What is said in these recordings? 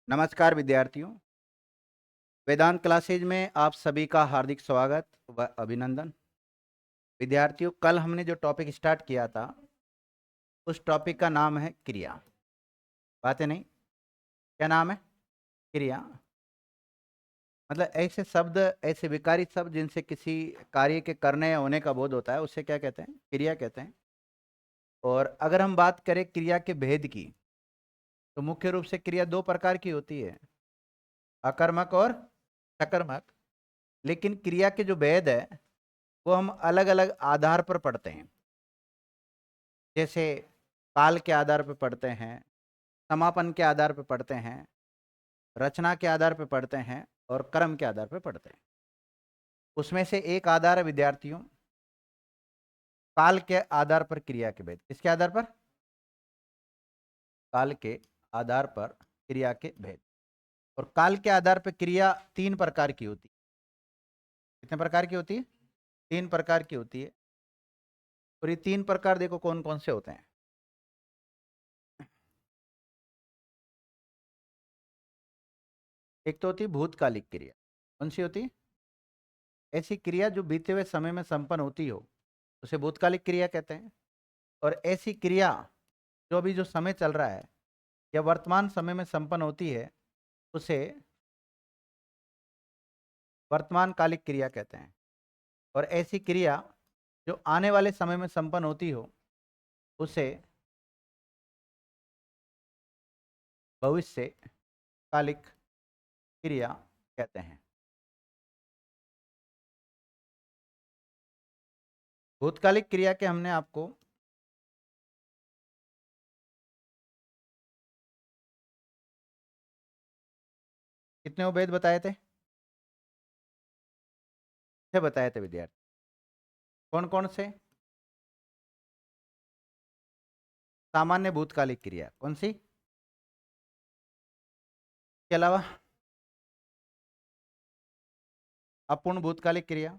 नमस्कार विद्यार्थियों। वेदांत क्लासेज में आप सभी का हार्दिक स्वागत व अभिनंदन। विद्यार्थियों, कल हमने जो टॉपिक स्टार्ट किया था उस टॉपिक का नाम है क्रिया। बातें नहीं, क्या नाम है? क्रिया। मतलब ऐसे शब्द, ऐसे विकारी शब्द जिनसे किसी कार्य के करने या होने का बोध होता है, उसे क्या कहते हैं? क्रिया कहते हैं। और अगर हम बात करें क्रिया के भेद की, तो मुख्य रूप से क्रिया दो प्रकार की होती है, अकर्मक और सकर्मक। लेकिन क्रिया के जो भेद है वो हम अलग अलग आधार पर पढ़ते हैं। जैसे काल के आधार पर पढ़ते हैं, समापन के आधार पर पढ़ते हैं, रचना के आधार पर पढ़ते हैं और क्रम के आधार पर पढ़ते हैं। उसमें से एक आधार है विद्यार्थियों, काल के आधार पर क्रिया के भेद। किसके आधार पर? काल के आधार पर क्रिया के भेद। और काल के आधार पर क्रिया तीन प्रकार की होती है। कितने प्रकार की होती है? तीन प्रकार की होती है। और ये तीन प्रकार देखो कौन कौन से होते हैं। एक तो होती है भूतकालिक क्रिया। कौन सी होती है? ऐसी क्रिया जो बीते हुए समय में संपन्न होती हो, उसे भूतकालिक क्रिया कहते हैं। और ऐसी क्रिया जो अभी जो समय चल रहा है या वर्तमान समय में संपन्न होती है, उसे वर्तमान कालिक क्रिया कहते हैं। और ऐसी क्रिया जो आने वाले समय में संपन्न होती हो, उसे भविष्य कालिक क्रिया कहते हैं। भूतकालिक क्रिया के हमने आपको कितने भेद बताए थे? छह बताए थे विद्यार्थी। कौन कौन से? सामान्य भूतकालिक क्रिया कौन सी? के अलावा अपूर्ण भूतकालिक क्रिया,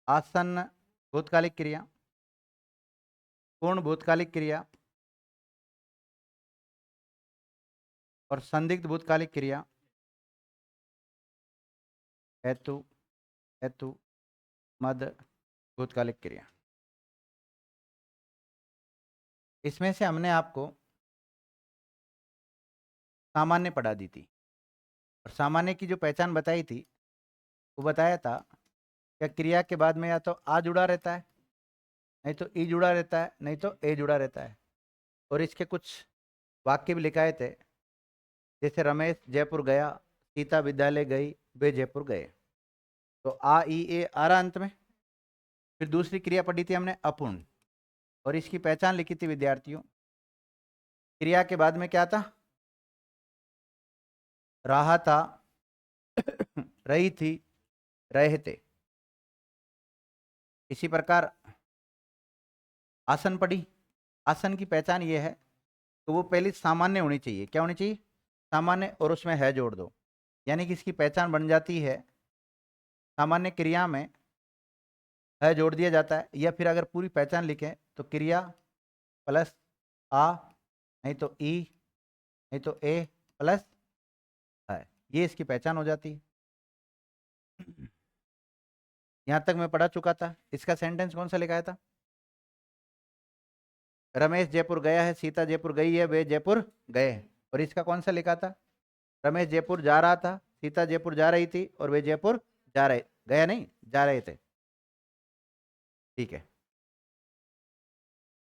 आसन्न भूतकालिक क्रिया, पूर्ण भूतकालिक क्रिया और संदिग्ध भूतकालिक क्रिया, हेतु हेतु मद भूतकालिक क्रिया। इसमें से हमने आपको सामान्य पढ़ा दी थी। और सामान्य की जो पहचान बताई थी, वो बताया था कि क्रिया के बाद में या तो आ जुड़ा रहता है, नहीं तो ई जुड़ा रहता है, नहीं तो ए जुड़ा रहता है। और इसके कुछ वाक्य भी लिखाए थे, जैसे रमेश जयपुर गया, सीता विद्यालय गई, वे जयपुर गए। तो आ ई ए आ रहा अंत में। फिर दूसरी क्रिया पढ़ी थी हमने अपूर्ण, और इसकी पहचान लिखी थी विद्यार्थियों। क्रिया के बाद में क्या था? रहा था, रही थी, रहे थे। इसी प्रकार आसन पढ़ी। आसन की पहचान ये है तो वो पहले सामान्य होनी चाहिए। क्या होनी चाहिए? सामान्य, और उसमें है जोड़ दो, यानी कि इसकी पहचान बन जाती है। सामान्य क्रिया में है जोड़ दिया जाता है, या फिर अगर पूरी पहचान लिखें तो क्रिया प्लस आ, नहीं तो ई, नहीं तो ए प्लस है, ये इसकी पहचान हो जाती है। यहां तक मैं पढ़ा चुका था। इसका सेंटेंस कौन सा लिखाया था? रमेश जयपुर गया है, सीता जयपुर गई है, वे जयपुर गए। और इसका कौन सा लिखा था? रमेश जयपुर जा रहा था, सीता जयपुर जा रही थी, और वे जयपुर जा रहे, गया नहीं, जा रहे थे। ठीक है।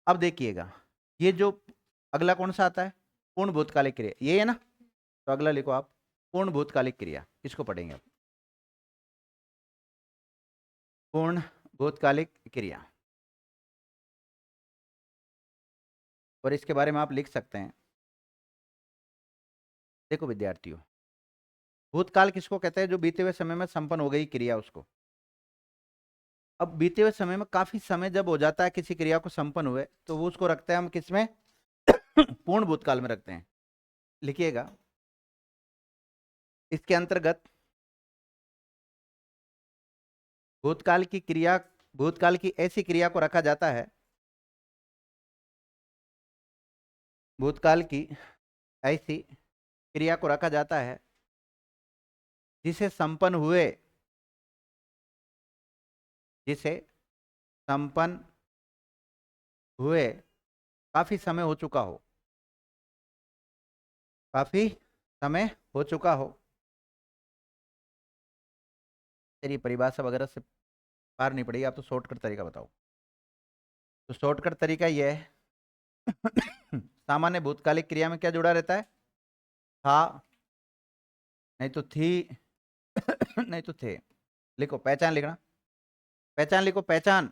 अब देखिएगा, ये जो अगला कौन सा आता है? पूर्ण भूतकालिक क्रिया, ये है ना? तो अगला लिखो आप, पूर्ण भूतकालिक क्रिया। इसको पढ़ेंगे आप, पूर्ण भूतकालिक क्रिया। और इसके बारे में आप लिख सकते हैं। देखो विद्यार्थियों, भूतकाल किसको कहते हैं? जो बीते हुए समय में संपन्न हो गई क्रिया, उसको। अब बीते हुए समय में काफी समय जब हो जाता है किसी क्रिया को संपन्न हुए, तो वो उसको रखते हैं हम किसमें? पूर्ण भूतकाल में रखते हैं। लिखिएगा, इसके अंतर्गत भूतकाल की क्रिया, भूतकाल की ऐसी क्रिया को रखा जाता है भूतकाल की ऐसी क्रिया को रखा जाता है जिसे संपन्न हुए, जिसे संपन्न हुए काफी समय हो चुका हो, काफी समय हो चुका हो। तेरी परिभाषा वगैरह से पार नहीं पड़ेगी, आप तो शॉर्टकट तरीका बताओ। तो शॉर्टकट तरीका यह है सामान्य भूतकालिक क्रिया में क्या जुड़ा रहता है? था, नहीं तो थी, नहीं तो थे। लिखो, पहचान लिखना, पहचान लिखो, पहचान।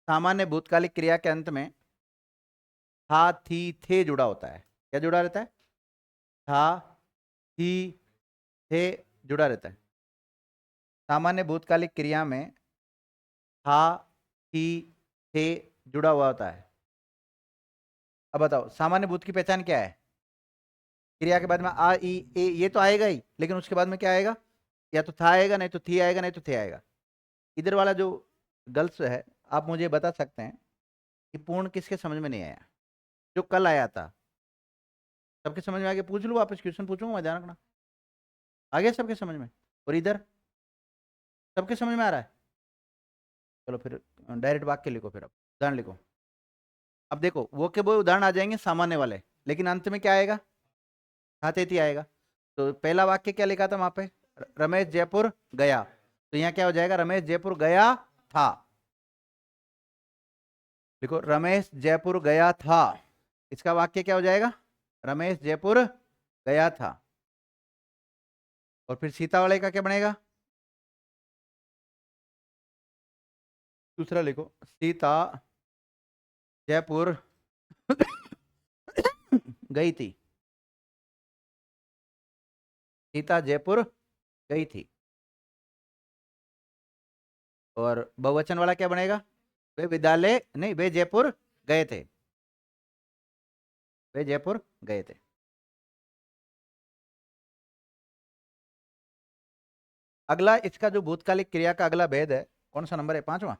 सामान्य भूतकालिक क्रिया के अंत में था, थी, थे जुड़ा होता है। क्या जुड़ा रहता है? था, थी, थे जुड़ा रहता है। सामान्य भूतकालिक क्रिया में था, थी, थे जुड़ा हुआ होता है। अब बताओ सामान्य भूत की पहचान क्या है? क्रिया के बाद में आ, ई, ए ये तो आएगा ही, लेकिन उसके बाद में क्या आएगा? या तो था आएगा, नहीं तो थी आएगा, नहीं तो थे आएगा। इधर वाला जो गर्ल्स है, आप मुझे बता सकते हैं कि पूर्ण किसके समझ में नहीं आया? जो कल आया था सबके समझ में आ गया? पूछ लूँ वापस, क्वेश्चन पूछूंगा मैं, ध्यान रखना। आ गया सबके समझ में? और इधर सबके समझ में आ रहा है? चलो फिर डायरेक्ट वाक्य लिखो, फिर अब उदाहरण लिखो। अब देखो वो के वो उदाहरण आ जाएंगे सामान्य वाले, लेकिन अंत में क्या आएगा? हाथेती आएगा। तो पहला वाक्य क्या लिखा था वहां पे? रमेश जयपुर गया। तो यहाँ क्या हो जाएगा? रमेश जयपुर गया था। देखो, रमेश जयपुर गया था, इसका वाक्य क्या हो जाएगा? रमेश जयपुर गया था। और फिर सीता वाले का क्या बनेगा? दूसरा लिखो, सीता जयपुर गई थी। सीता जयपुर गई थी। और बहुवचन वाला क्या बनेगा? वे विद्यालय नहीं, वे जयपुर गए थे। वे जयपुर गए थे। अगला इसका जो भूतकालिक क्रिया का अगला भेद है, कौन सा नंबर है? पांचवा।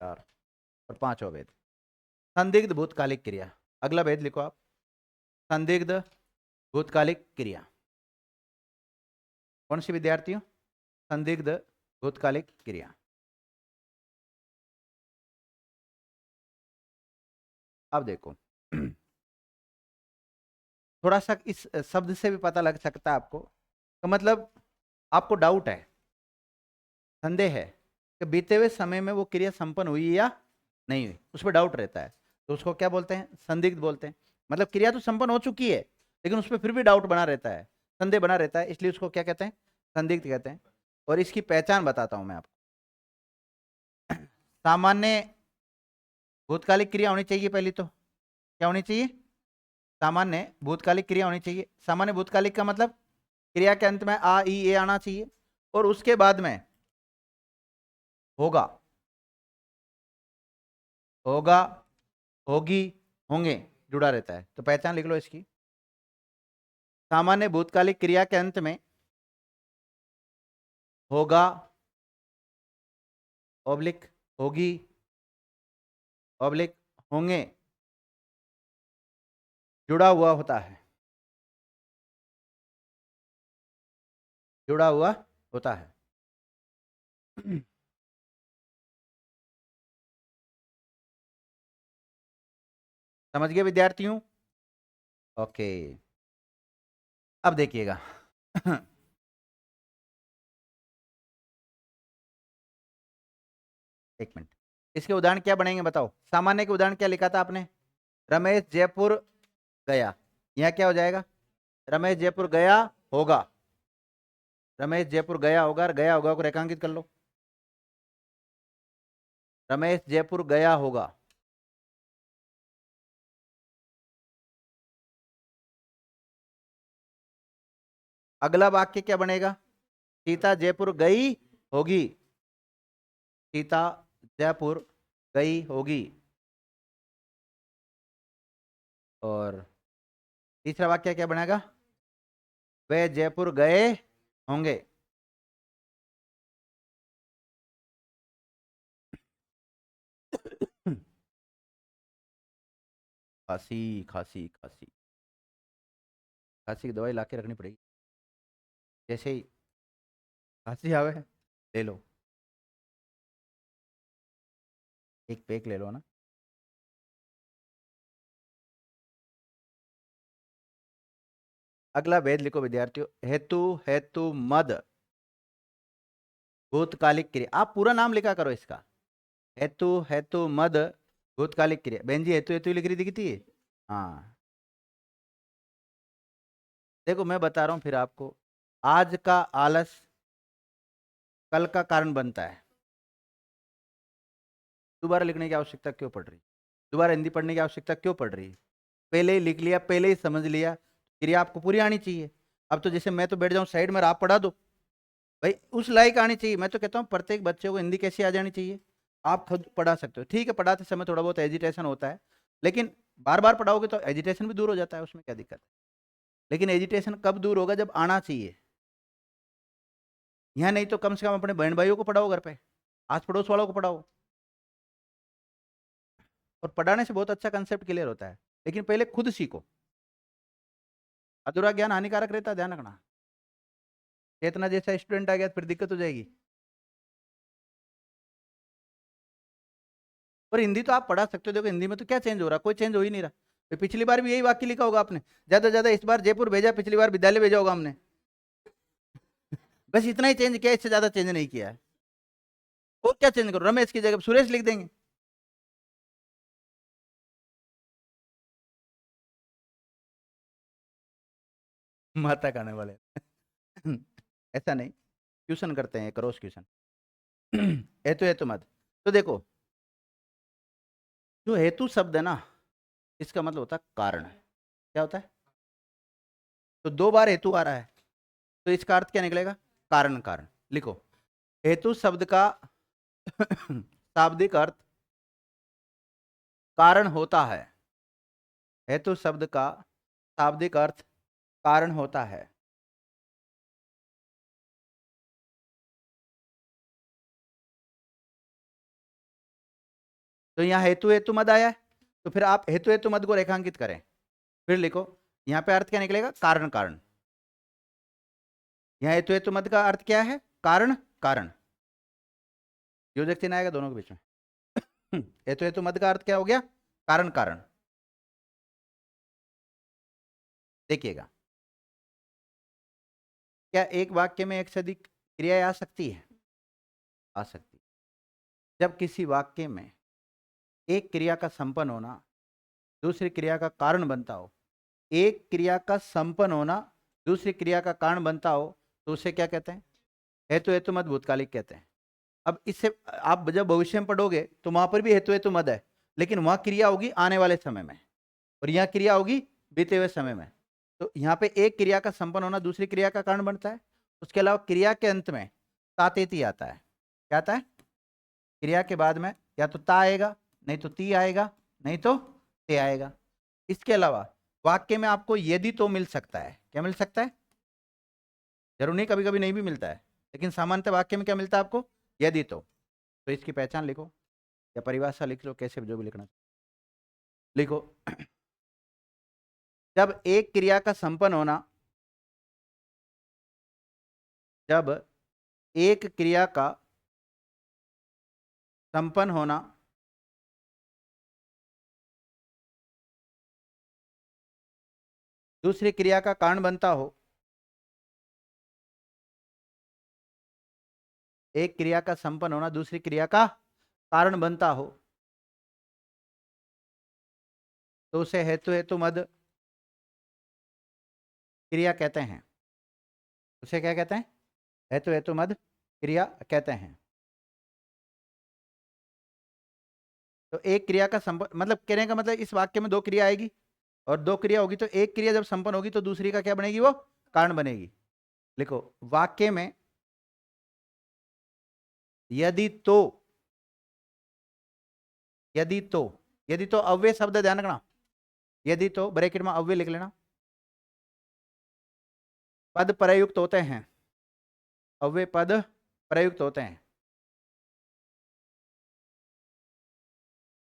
चार और पांचवा भेद, संदिग्ध भूतकालिक क्रिया। अगला भेद लिखो आप, संदिग्ध भूतकालिक क्रिया। कौन सी विद्यार्थियों? संदिग्ध भूतकालिक क्रिया। अब देखो थोड़ा सा इस शब्द से भी पता लग सकता है आपको, तो मतलब आपको डाउट है, संदेह है कि बीते हुए समय में वो क्रिया संपन्न हुई या नहीं हुई, उस पर डाउट रहता है। तो उसको क्या बोलते हैं? संदिग्ध बोलते हैं। मतलब क्रिया तो संपन्न हो चुकी है, लेकिन उस पर फिर भी डाउट बना रहता है, संदेह बना रहता है, इसलिए उसको क्या कहते हैं? संदिग्ध कहते हैं। और इसकी पहचान बताता हूं मैं आपको। सामान्य भूतकालिक क्रिया होनी चाहिए पहली तो। क्या होनी चाहिए? सामान्य भूतकालिक क्रिया होनी चाहिए। सामान्य भूतकालिक का मतलब क्रिया के अंत में आ, ई, ए आना चाहिए, और उसके बाद में होगा, होगा, होगी, होंगे जुड़ा रहता है। तो पहचान लिख लो इसकी। सामान्य भूतकालिक क्रिया के अंत में होगा, ऑब्लिक होगी, ऑब्लिक होंगे जुड़ा हुआ होता है, जुड़ा हुआ होता है। समझ गए विद्यार्थियों? ओके, अब देखिएगा। एक मिनट, इसके उदाहरण क्या बनेंगे बताओ? सामान्य के उदाहरण क्या लिखा था आपने? रमेश जयपुर गया। यहाँ क्या हो जाएगा? रमेश जयपुर गया होगा। रमेश जयपुर गया होगा, और गया होगा को रेखांकित कर लो। रमेश जयपुर गया होगा। अगला वाक्य क्या बनेगा? सीता जयपुर गई होगी। सीता जयपुर गई होगी। और तीसरा वाक्य क्या बनेगा? वे जयपुर गए होंगे। खांसी खांसी खांसी, खांसी की दवाई ला के रखनी पड़ेगी। जैसे ही खांसी आवे ले लो, एक पेक ले लो ना। अगला भेद लिखो विद्यार्थियों, हेतु हेतु मद भूतकालिक क्रिया। आप पूरा नाम लिखा करो इसका, हेतु हेतु मद भूतकालिक क्रिया। बहन जी हेतु हेतु ही लिख रही थी हाँ। देखो मैं बता रहा हूं फिर आपको, आज का आलस कल का कारण बनता है। दोबारा लिखने की आवश्यकता क्यों पड़ रही, दोबारा हिंदी पढ़ने की आवश्यकता क्यों पड़ रही है? पहले ही लिख लिया, पहले ही समझ लिया, क्रिया आपको पूरी आनी चाहिए। अब तो जैसे मैं तो बैठ जाऊं साइड में, आप पढ़ा दो भाई, उस लायक आनी चाहिए। मैं तो कहता हूँ प्रत्येक बच्चे को हिंदी कैसी आ जानी चाहिए, आप खुद पढ़ा सकते हो। ठीक है पढ़ाते समय थोड़ा बहुत एजिटेशन होता है, लेकिन बार बार पढ़ाओगे तो एजिटेशन भी दूर हो जाता है, उसमें क्या दिक्कत है। लेकिन एजिटेशन कब दूर होगा, जब आना चाहिए। यहाँ नहीं तो कम से कम अपने बहन भाइयों को पढ़ाओ, घर पे आस पड़ोस वालों को पढ़ाओ। और पढ़ाने से बहुत अच्छा कंसेप्ट क्लियर होता है, लेकिन पहले खुद सीखो। अधूरा ज्ञान हानिकारक रहता है, ध्यान रखना। चेतना जैसा स्टूडेंट आ गया तो फिर दिक्कत हो जाएगी। और हिंदी तो आप पढ़ा सकते हो, देखो हिंदी में तो क्या चेंज हो रहा, कोई चेंज हो ही नहीं रहा। तो पिछली बार भी यही वाक्य लिखा होगा आपने, ज्यादा ज्यादा इस बार जयपुर भेजा, पिछली बार विद्यालय भेजा होगा हमने। बस इतना ही चेंज किया, इससे ज्यादा चेंज नहीं किया है। और क्या चेंज करो, रमेश की जगह सुरेश लिख देंगे। माता खाने वाले ऐसा नहीं, ट्यूशन करते हैं, क्रॉस ट्यूशन हेतु हेतु मत। तो देखो जो हेतु शब्द है ना, इसका मतलब होता है कारण। क्या होता है? तो दो बार हेतु आ रहा है, तो इसका अर्थ क्या निकलेगा? कारण कारण। लिखो, हेतु शब्द का शाब्दिक अर्थ कारण होता है। हेतु शब्द का शाब्दिक अर्थ कारण होता है। तो यहाँ हेतु हेतु मद आया है, तो फिर आप हेतु हेतु मद को रेखांकित करें। फिर लिखो, यहाँ पे अर्थ क्या निकलेगा? कारण कारण। यहाँ हेतु हेतु मद का अर्थ क्या है? कारण कारण। योजक चिन्ह आएगा दोनों के बीच में। हेतु हेतु मद का अर्थ क्या हो गया? कारण कारण। देखिएगा, क्या एक वाक्य में एक से अधिक क्रियाएं आ सकती है? आ सकती। जब किसी वाक्य में एक क्रिया का संपन्न होना दूसरी क्रिया का कारण बनता हो, एक क्रिया का संपन्न होना दूसरी क्रिया का कारण बनता हो, तो उसे क्या कहते हैं? हेतु हेतु मद भूतकालिक कहते हैं। अब इससे आप जब भविष्य में पढ़ोगे तो वहां पर भी हेतु हेतु मद है, लेकिन वहां क्रिया होगी आने वाले समय में, और यहाँ क्रिया होगी बीते हुए समय में। तो यहाँ पे एक क्रिया का संपन्न होना दूसरी क्रिया का कारण बनता है। उसके अलावा क्रिया के अंत में तातेती आता है। क्या आता है? क्रिया के बाद में या तो ता आएगा, नहीं तो ती आएगा, नहीं तो ते आएगा। इसके अलावा वाक्य में आपको यदि तो मिल सकता है। क्या मिल सकता है? जरूर नहीं, कभी कभी नहीं भी मिलता है, लेकिन सामान्यतः वाक्य में क्या मिलता है आपको? यदि तो इसकी पहचान लिखो या परिभाषा लिख लो, कैसे जो भी लिखना लिखो। जब एक क्रिया का संपन्न होना, जब एक क्रिया का संपन्न होना दूसरी क्रिया का कारण बनता हो, एक क्रिया का संपन्न होना दूसरी क्रिया का कारण बनता हो, तो उसे हेतु हेतु मद क्रिया कहते हैं। उसे क्या कहते हैं? हेतु हेतु मद क्रिया कहते हैं। तो एक क्रिया का संपन्न मतलब कहने का मतलब, इस वाक्य में दो क्रिया आएगी और दो क्रिया होगी, तो एक क्रिया जब संपन्न होगी तो दूसरी का क्या बनेगी? वो कारण बनेगी। लिखो, वाक्य में यदि तो, यदि तो, यदि तो अव्यय शब्द, ध्यान रखना। यदि तो ब्रैकेट में अव्यय लिख लेना। पद प्रयुक्त होते हैं, अव्यय पद प्रयुक्त होते हैं।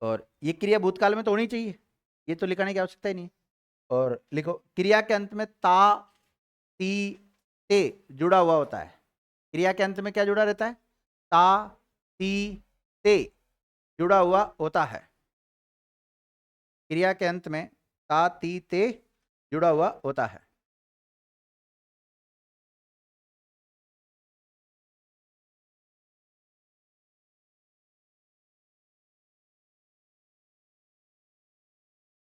और ये क्रिया भूतकाल में तो होनी चाहिए, ये तो लिखने की आवश्यकता ही नहीं। और लिखो क्रिया के अंत में ता, ती, ते जुड़ा हुआ होता है। क्रिया के अंत में क्या जुड़ा रहता है? ता, ती, ते जुड़ा हुआ होता है। क्रिया के अंत में ता, ती, ते जुड़ा हुआ होता है।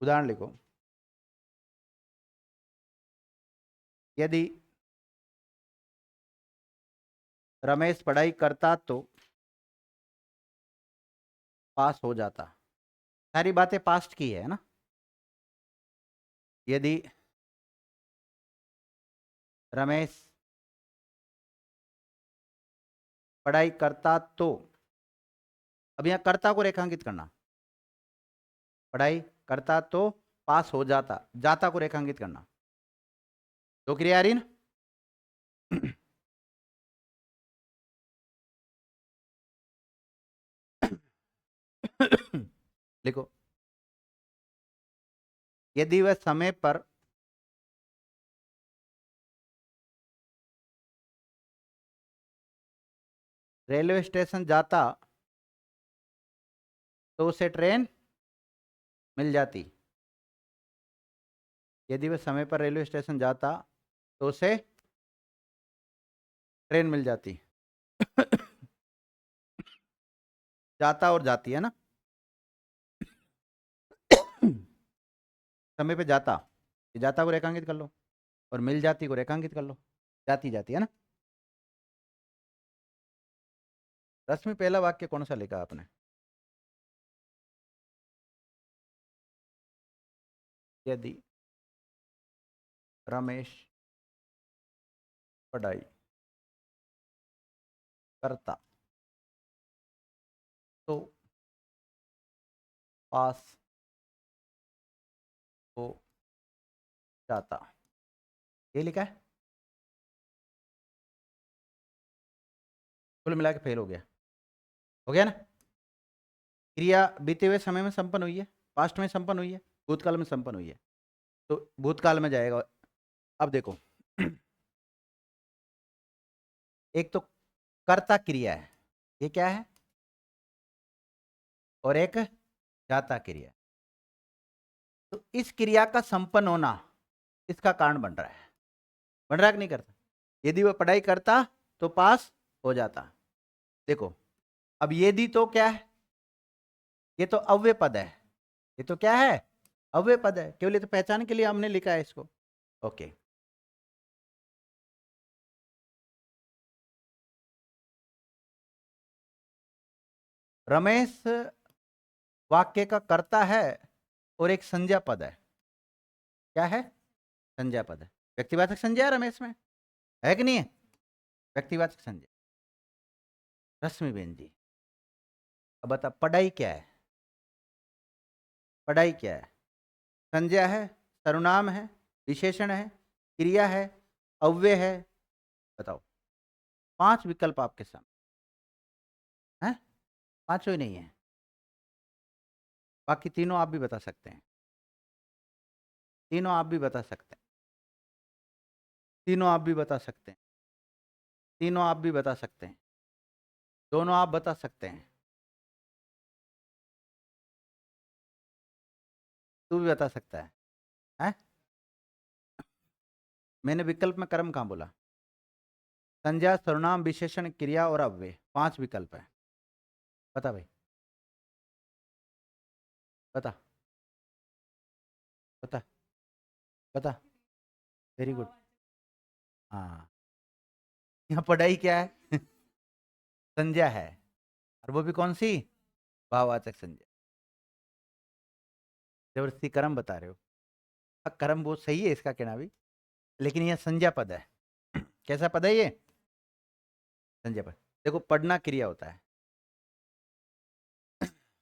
उदाहरण लिखो, यदि रमेश पढ़ाई करता तो पास हो जाता। सारी बातें पास्ट की है ना। यदि रमेश पढ़ाई करता तो, अब यहाँ कर्ता को रेखांकित करना। पढ़ाई करता तो पास हो जाता, जाता को रेखांकित करना। दो क्रिया आ रही ना। लिखो, यदि वह समय पर रेलवे स्टेशन जाता तो उसे ट्रेन मिल जाती। यदि वह समय पर रेलवे स्टेशन जाता तो उसे ट्रेन मिल जाती। जाता और जाती है ना। समय पे जाता, ये जाता को रेखांकित कर लो, और मिल जाती को रेखांकित कर लो। जाती जाती है ना। रश्मि पहला वाक्य कौन सा लिखा आपने? यदि रमेश पढ़ाई करता तो पास हो जाता, ये लिखा है। कुल मिला के फेल हो गया ना। क्रिया बीते हुए समय में संपन्न हुई है, पास्ट में संपन्न हुई है, भूतकाल में संपन्न हुई है, तो भूतकाल में जाएगा। अब देखो, एक तो कर्ता क्रिया है, ये क्या है, और एक जाता क्रिया। तो इस क्रिया का संपन्न होना इसका कारण बन रहा है। बन रहा है कि नहीं करता? यदि वह पढ़ाई करता तो पास हो जाता। देखो, अब यदि तो क्या है, ये तो अव्यय पद है। ये तो क्या है? अव्यय पद है। केवल ये तो पहचान के लिए हमने लिखा है इसको। ओके, रमेश वाक्य का कर्ता है और एक संज्ञा पद है। क्या है? संज्ञा पद है। व्यक्तिवाचक संज्ञा है रमेश में, है कि नहीं है? व्यक्तिवाचक संज्ञा। रश्मि बेन जी, अब बता, पढ़ाई क्या है? पढ़ाई क्या है? संज्ञा है, सर्वनाम है, विशेषण है, क्रिया है, अव्यय है। बताओ, 5 विकल्प आपके सामने हैं। पांचों ही नहीं है, बाकी तीनों आप भी बता सकते हैं। तीनों आप भी बता सकते हैं। तीनों आप भी बता सकते हैं। तीनों आप भी बता सकते हैं। दोनों आप बता सकते हैं। तू भी बता सकता है? मैंने विकल्प में कर्म कहाँ बोला? संज्ञा, सर्वनाम, विशेषण, क्रिया और अव्यय, 5 विकल्प है। बता भाई, बता बता बता। Very good. हाँ, यहाँ पढ़ाई क्या है? संज्ञा है, और वो भी कौन सी? भाववाचक संज्ञा। जबरदस्ती कर्म बता रहे हो। कर्म वो सही है, इसका कहना भी, लेकिन यह संज्ञा पद है। कैसा पद है ये? संज्ञा पद। देखो, पढ़ना क्रिया होता है।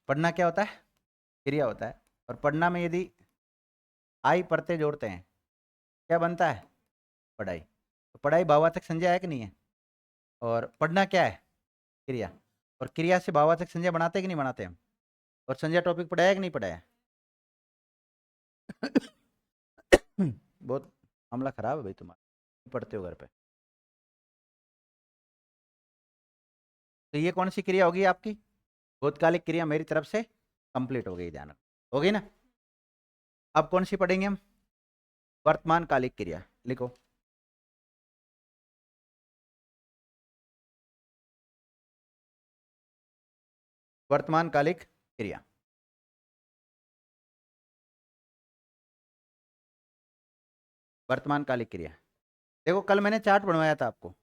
पढ़ना क्या होता है? क्रिया होता है। और पढ़ना में यदि आई पढ़ते जोड़ते हैं, क्या बनता है? पढ़ाई। तो पढ़ाई भाववाचक संज्ञा है कि नहीं है? और पढ़ना क्या है? क्रिया। और क्रिया से भाववाचक संज्ञा बनाते कि नहीं बनाते हम? और संज्ञा टॉपिक पढ़ाया कि नहीं पढ़ाया? बहुत मामला खराब है भाई तुम्हारा, पढ़ते हो घर पे। तो ये कौन सी क्रिया होगी आपकी? भूतकालिक क्रिया मेरी तरफ से कंप्लीट हो गई, ध्यान रखो, हो गई ना। अब कौन सी पढ़ेंगे हम? वर्तमान कालिक क्रिया, लिखो। वर्तमान कालिक क्रिया, वर्तमान कालिक क्रिया। देखो कल मैंने चार्ट बनवाया था आपको,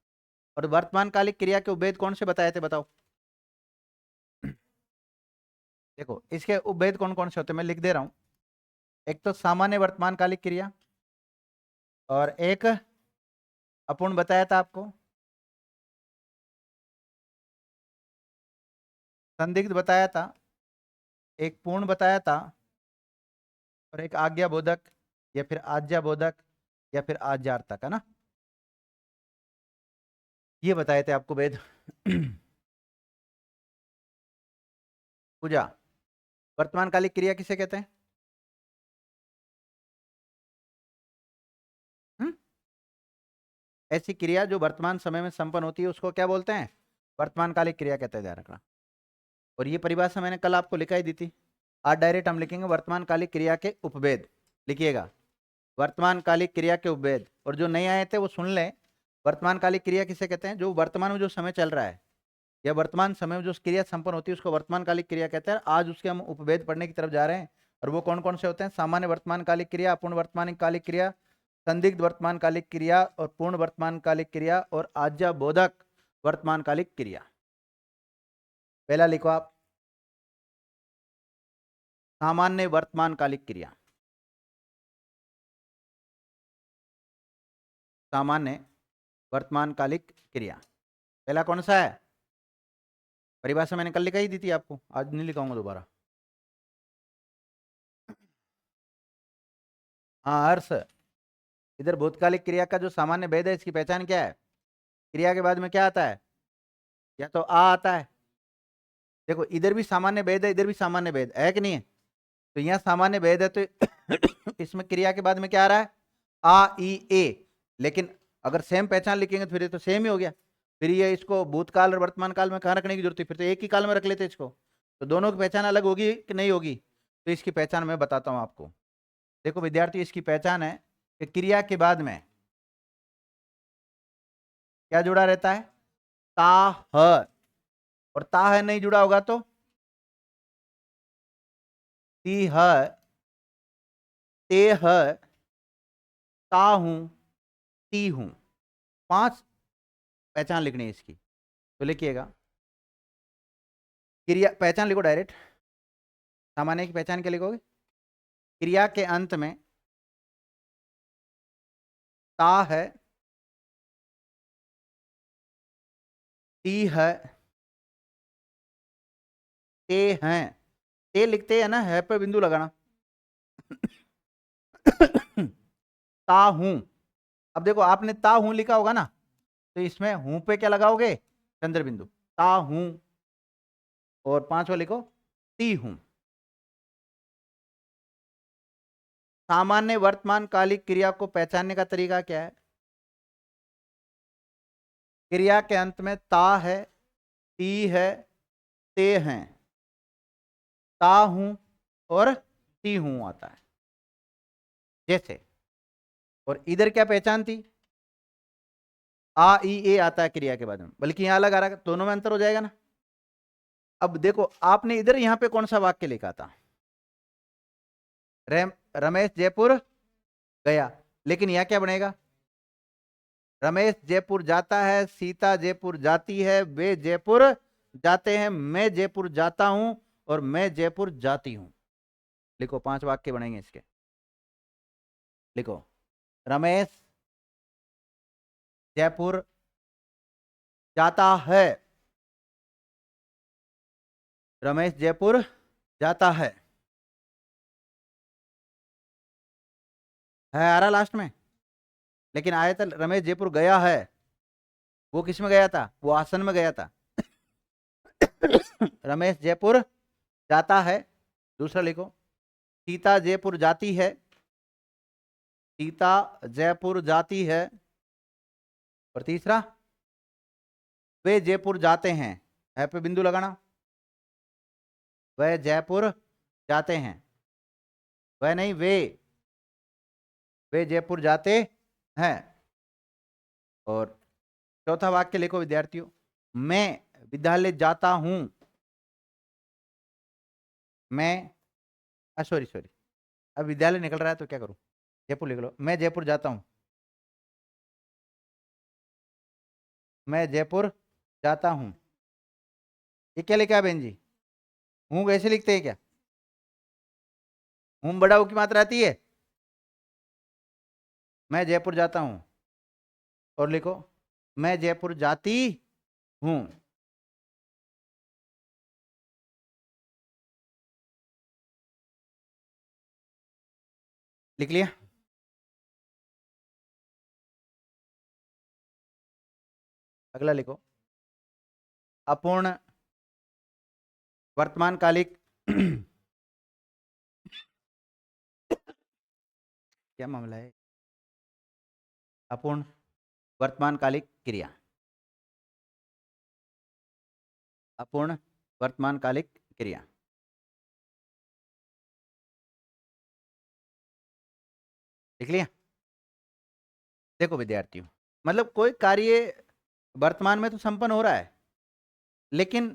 और वर्तमान कालिक क्रिया के उपभेद कौन से बताए थे, बताओ। देखो इसके उपभेद कौन कौन से होते हैं, मैं लिख दे रहा हूं। एक तो सामान्य वर्तमान कालिक क्रिया, और एक अपूर्ण बताया था आपको, संदिग्ध बताया था, एक पूर्ण बताया था, और एक आज्ञा बोधक, या फिर आज्ञा बोधक, या फिर आज्ञार्थक, है ना। ये बताए थे आपको वेद। पूजा, वर्तमान कालिक क्रिया किसे कहते हैं? हम्म? ऐसी क्रिया जो वर्तमान समय में संपन्न होती है उसको क्या बोलते हैं? वर्तमान कालिक क्रिया कहते हैं, ध्यान रखना। और ये परिभाषा मैंने कल आपको लिखाई दी थी। आज डायरेक्ट हम लिखेंगे वर्तमान कालिक क्रिया के उपभेद, लिखिएगा वर्तमान कालिक क्रिया के उपभेद। और जो नहीं आए थे वो सुन लें, वर्तमान कालिक क्रिया किसे कहते हैं? जो वर्तमान में जो समय चल रहा है, या वर्तमान समय में जो क्रिया संपन्न होती है उसको वर्तमान कालिक क्रिया कहते हैं। आज उसके हम उपभेद पढ़ने की तरफ जा रहे हैं। और वो कौन कौन से होते हैं? सामान्य वर्तमान कालिक क्रिया, अपूर्ण वर्तमान कालिक क्रिया, संदिग्ध वर्तमान कालिक क्रिया, और पूर्ण वर्तमान कालिक क्रिया, और आज्ञा बोधक वर्तमान कालिक क्रिया। पहला लिखो आप, सामान्य वर्तमान कालिक क्रिया। सामान्य वर्तमान कालिक क्रिया पहला कौन सा है? परिभाषा मैंने कल लिखाई दी थी आपको, आज नहीं लिखाऊंगा दोबारा। हाँ, अर्थ। इधर भूतकालिक क्रिया का जो सामान्य भेद है, इसकी पहचान क्या है? क्रिया के बाद में क्या आता है? या तो आ आता है। देखो इधर भी सामान्य भेद है, इधर भी सामान्य भेद है कि नहीं है? तो यहाँ सामान्य भेद है, तो इसमें क्रिया के बाद में क्या आ रहा है? आ ई ए। लेकिन अगर सेम पहचान लिखेंगे तो फिर ये तो सेम ही हो गया। फिर ये इसको भूतकाल और वर्तमान काल में कहाँ रखने की जरूरत है? फिर तो एक ही काल में रख लेते इसको। तो दोनों की पहचान अलग होगी कि नहीं होगी? तो इसकी पहचान मैं बताता हूँ आपको। देखो विद्यार्थी, इसकी पहचान है कि क्रिया के बाद में क्या जुड़ा रहता है? ता ह। और ता है नहीं जुड़ा होगा तो ती ह, ते ह, ता हूं, ती हूं। 5 पहचान लिखनी है इसकी, तो लिखिएगा। क्रिया पहचान लिखो डायरेक्ट। सामान्य की पहचान क्या लिखोगे? क्रिया के अंत में ता है, ती है, ते हैं। ते लिखते हैं ना, है पे बिंदु लगाना। ता हूं। अब देखो आपने ता हूं लिखा होगा ना, तो इसमें हूं पे क्या लगाओगे? चंद्र बिंदु। ता हूं। और 5वां लिखो, ती हूं। सामान्य वर्तमान कालिक क्रिया को पहचानने का तरीका क्या है? क्रिया के अंत में ता है, ती है, ते हैं, ता हूं और ती हूं आता है जैसे। और इधर क्या पहचान थी? आ ई ए आता है क्रिया के बाद में, बल्कि यहां अलग आ रहा है, दोनों में अंतर हो जाएगा ना। अब देखो आपने इधर यहां पे कौन सा वाक्य लिखा था? रमेश जयपुर गया। लेकिन यह क्या बनेगा? रमेश जयपुर जाता है, सीता जयपुर जाती है, वे जयपुर जाते हैं, मैं जयपुर जाता हूं, और मैं जयपुर जाती हूं। लिखो 5 वाक्य बनेंगे इसके। लिखो, रमेश जयपुर जाता है। रमेश जयपुर जाता है आ रहा लास्ट में। लेकिन आया था रमेश जयपुर गया है, वो किस में गया था? वो आसन में गया था। रमेश जयपुर जाता है। दूसरा लिखो, सीता जयपुर जाती है। सीता जयपुर जाती है। और तीसरा, वे जयपुर जाते हैं, है पे बिंदु लगाना। वह जयपुर जाते हैं, वह नहीं, वे जयपुर जाते हैं। और चौथा वाक्य लिखो विद्यार्थियों, मैं विद्यालय जाता हूं। मैं सॉरी सॉरी, अब विद्यालय निकल रहा है तो क्या करूं, जयपुर लिख लो। मैं जयपुर जाता हूं, मैं जयपुर जाता हूं। ये क्या लिखा है बहन जी, हूं कैसे लिखते हैं क्या, हूं बड़ा ऊ की मात्रा आती है। मैं जयपुर जाता हूं, और लिखो मैं जयपुर जाती हूं। लिख लिया। अगला लिखो, अपूर्ण वर्तमान कालिक क्या मामला है, अपूर्ण वर्तमान कालिक क्रिया, अपूर्ण वर्तमान कालिक क्रिया। लिख लिया। देखो विद्यार्थियों, मतलब कोई कार्य वर्तमान में तो संपन्न हो रहा है, लेकिन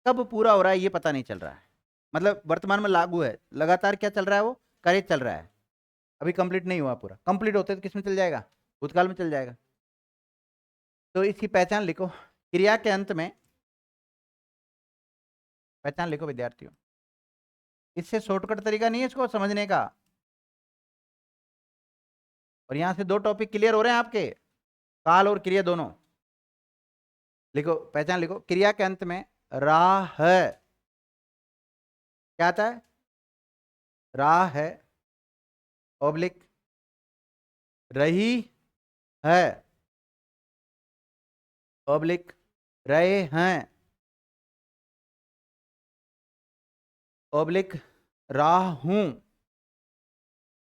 कब पूरा हो रहा है ये पता नहीं चल रहा है। मतलब वर्तमान में लागू है, लगातार क्या चल रहा है, वो कार्य चल रहा है, अभी कंप्लीट नहीं हुआ पूरा। कंप्लीट होते तो किस में चल जाएगा, भूतकाल में चल जाएगा। तो इसकी पहचान लिखो, क्रिया के अंत में पहचान लिखो विद्यार्थियों। इससे शॉर्टकट तरीका नहीं है इसको समझने का। और यहां से दो टॉपिक क्लियर हो रहे हैं आपके, काल और क्रिया दोनों। लिखो, पहचान लिखो, क्रिया के अंत में राह है, क्या आता है, राह है, ऑब्लिक रही है, ऑब्लिक रहे हैं, ऑब्लिक राह हूं,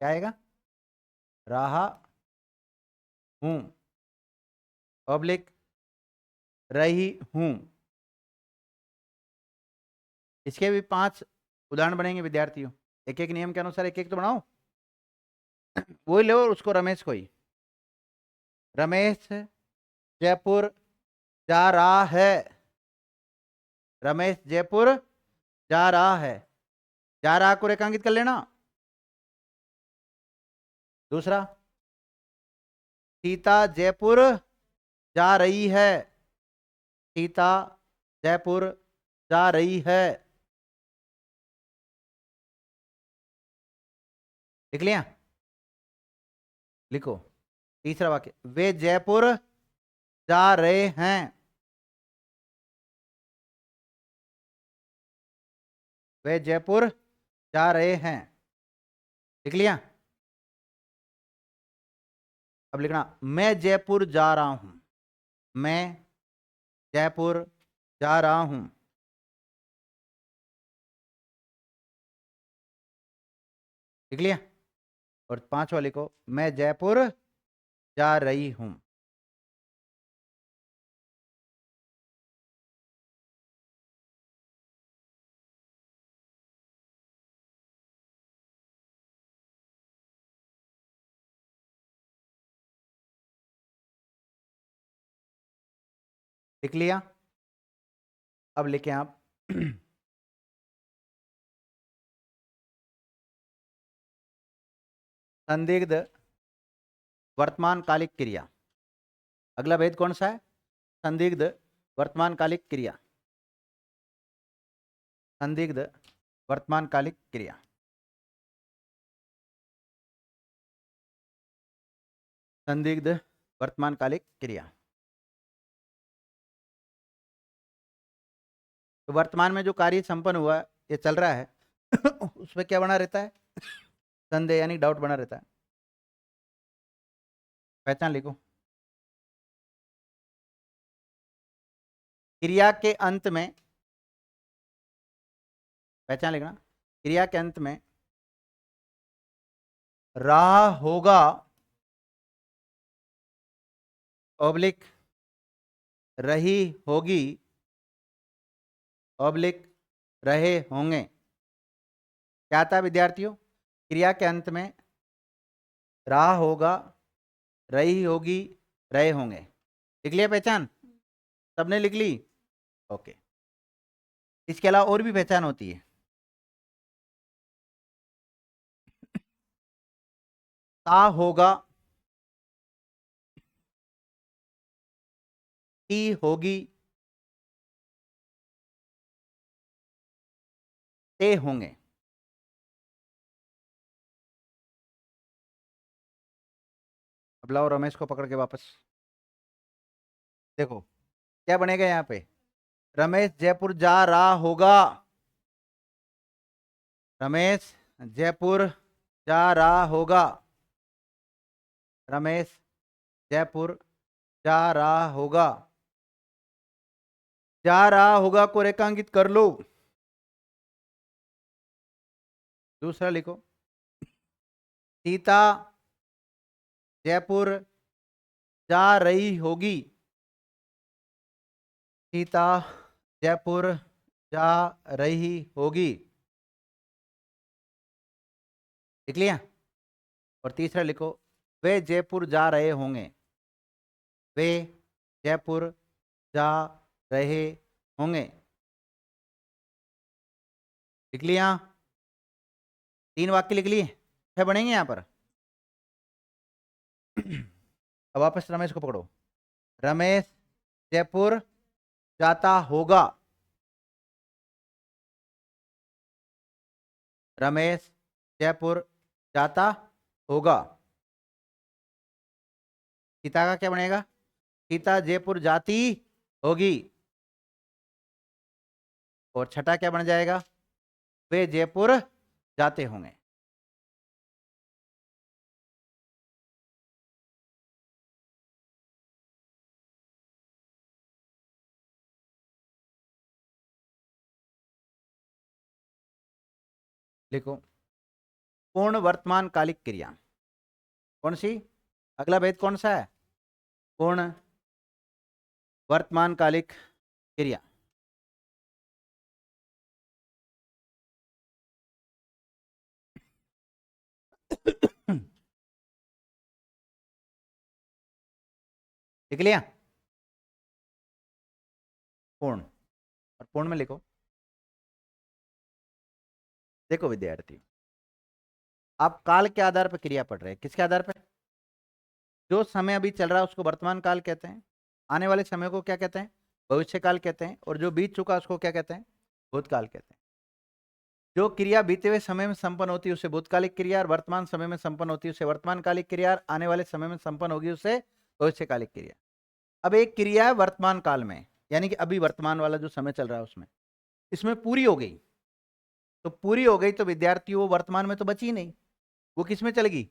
क्या आएगा, राह हूं, ऑब्लिक रही हूं। इसके भी 5 उदाहरण बनेंगे विद्यार्थियों, एक एक नियम के अनुसार एक एक तो बनाओ। वही लो उसको, रमेश को ही, रमेश जयपुर जा रहा है, रमेश जयपुर जा रहा है, जा रहा को रेखांकित कर लेना। दूसरा, सीता जयपुर जा रही है, सीता जयपुर जा रही है। लिख लिया। लिखो तीसरा वाक्य, वे जयपुर जा रहे हैं, वे जयपुर जा रहे हैं। लिख लिया। अब लिखना, मैं जयपुर जा रहा हूं, मैं जयपुर जा रहा हूं। लिख लिया। और 5वां लिखो, मैं जयपुर जा रही हूं। लिख लिया। अब लिखें आप संदिग्ध वर्तमान कालिक क्रिया। अगला भेद कौन सा है, संदिग्ध वर्तमान कालिक क्रिया, संदिग्ध वर्तमान कालिक क्रिया। संदिग्ध वर्तमान कालिक क्रिया। तो वर्तमान में जो कार्य संपन्न हुआ, ये चल रहा है उसमें क्या बना रहता है, संदेह यानी डाउट बना रहता है। पहचान लिखो, क्रिया के अंत में, पहचान लिखना, क्रिया के अंत में रहा होगा ऑब्लिक रही होगी ऑब्लिक रहे होंगे। क्या था विद्यार्थियों? क्रिया के अंत में रहा होगा, रही होगी, रहे होंगे। लिख लिया पहचान? सबने लिख ली? ओके। इसके अलावा और भी पहचान होती है। ता होगा, ती होगी, ते होंगे। अब लाओ रमेश को पकड़ के वापस। देखो क्या बनेगा यहाँ पे। रमेश जयपुर जा रहा होगा। रमेश जयपुर जा रहा होगा। रमेश जयपुर जा रहा होगा। जा रहा होगा को रेखांकित कर लो। दूसरा लिखो, सीता जयपुर जा रही होगी। सीता जयपुर जा रही होगी। लिख लिया? और तीसरा लिखो, वे जयपुर जा रहे होंगे। वे जयपुर जा रहे होंगे। लिख लिया? 3 वाक्य लिख लिए? 6 बनेंगे यहां पर। अब वापस रमेश को पकड़ो। रमेश जयपुर जाता होगा। रमेश जयपुर जाता होगा। सीता का क्या बनेगा? सीता जयपुर जाती होगी। और छठा क्या बन जाएगा? वे जयपुर जाते होंगे। लिखो, पूर्ण वर्तमान कालिक क्रिया कौन सी? अगला भेद कौन सा है? पूर्ण वर्तमान कालिक क्रिया। लिख लिया? पूर्ण। और पूर्ण में लिखो, देखो विद्यार्थी, आप काल के आधार पर क्रिया पढ़ रहे हैं। किसके आधार पर? जो समय अभी चल रहा है उसको वर्तमान काल कहते हैं। आने वाले समय को क्या कहते हैं? भविष्य काल कहते हैं। और जो बीत चुका उसको क्या कहते हैं? भूतकाल कहते हैं। जो क्रिया बीते हुए समय में संपन्न होती है उसे भूतकालिक क्रिया, और वर्तमान समय में संपन्न होती है उसे वर्तमान कालिक क्रिया, और आने वाले समय में संपन्न होगी उसे भविष्यकालिक क्रिया। अब एक क्रिया है वर्तमान काल में, यानी कि अभी वर्तमान वाला जो समय चल रहा है उसमें, इसमें पूरी हो गई। तो पूरी हो गई तो विद्यार्थियों वो वर्तमान में तो बची ही नहीं, वो किस में चल गई?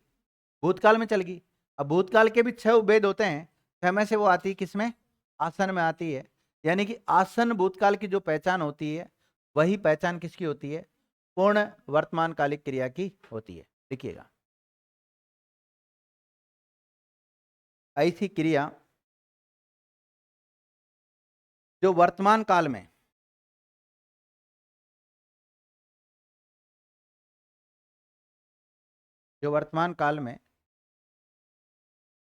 भूतकाल में चल गई। अब भूतकाल के भी 6 उपभेद होते हैं, 6 में से वो आती है किस में? आसन में आती है। यानी कि आसन भूतकाल की जो पहचान होती है वही पहचान किसकी होती है? पूर्ण वर्तमान कालिक क्रिया की होती है। देखिएगा, ऐसी क्रिया जो वर्तमान काल में जो वर्तमान काल में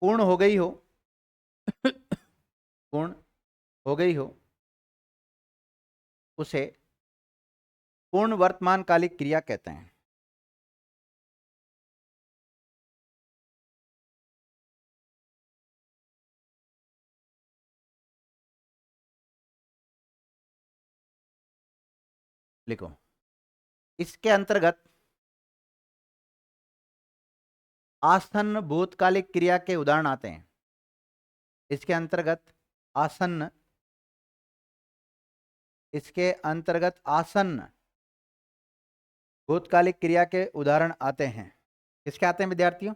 पूर्ण हो गई हो पूर्ण हो गई हो उसे पूर्ण वर्तमान कालिक क्रिया कहते हैं। लिखो, इसके अंतर्गत आसन्न भूतकालिक क्रिया के उदाहरण आते हैं। इसके अंतर्गत आसन्न इसके अंतर्गत आसन्न भूतकालिक क्रिया के उदाहरण आते हैं। किसके आते हैं विद्यार्थियों?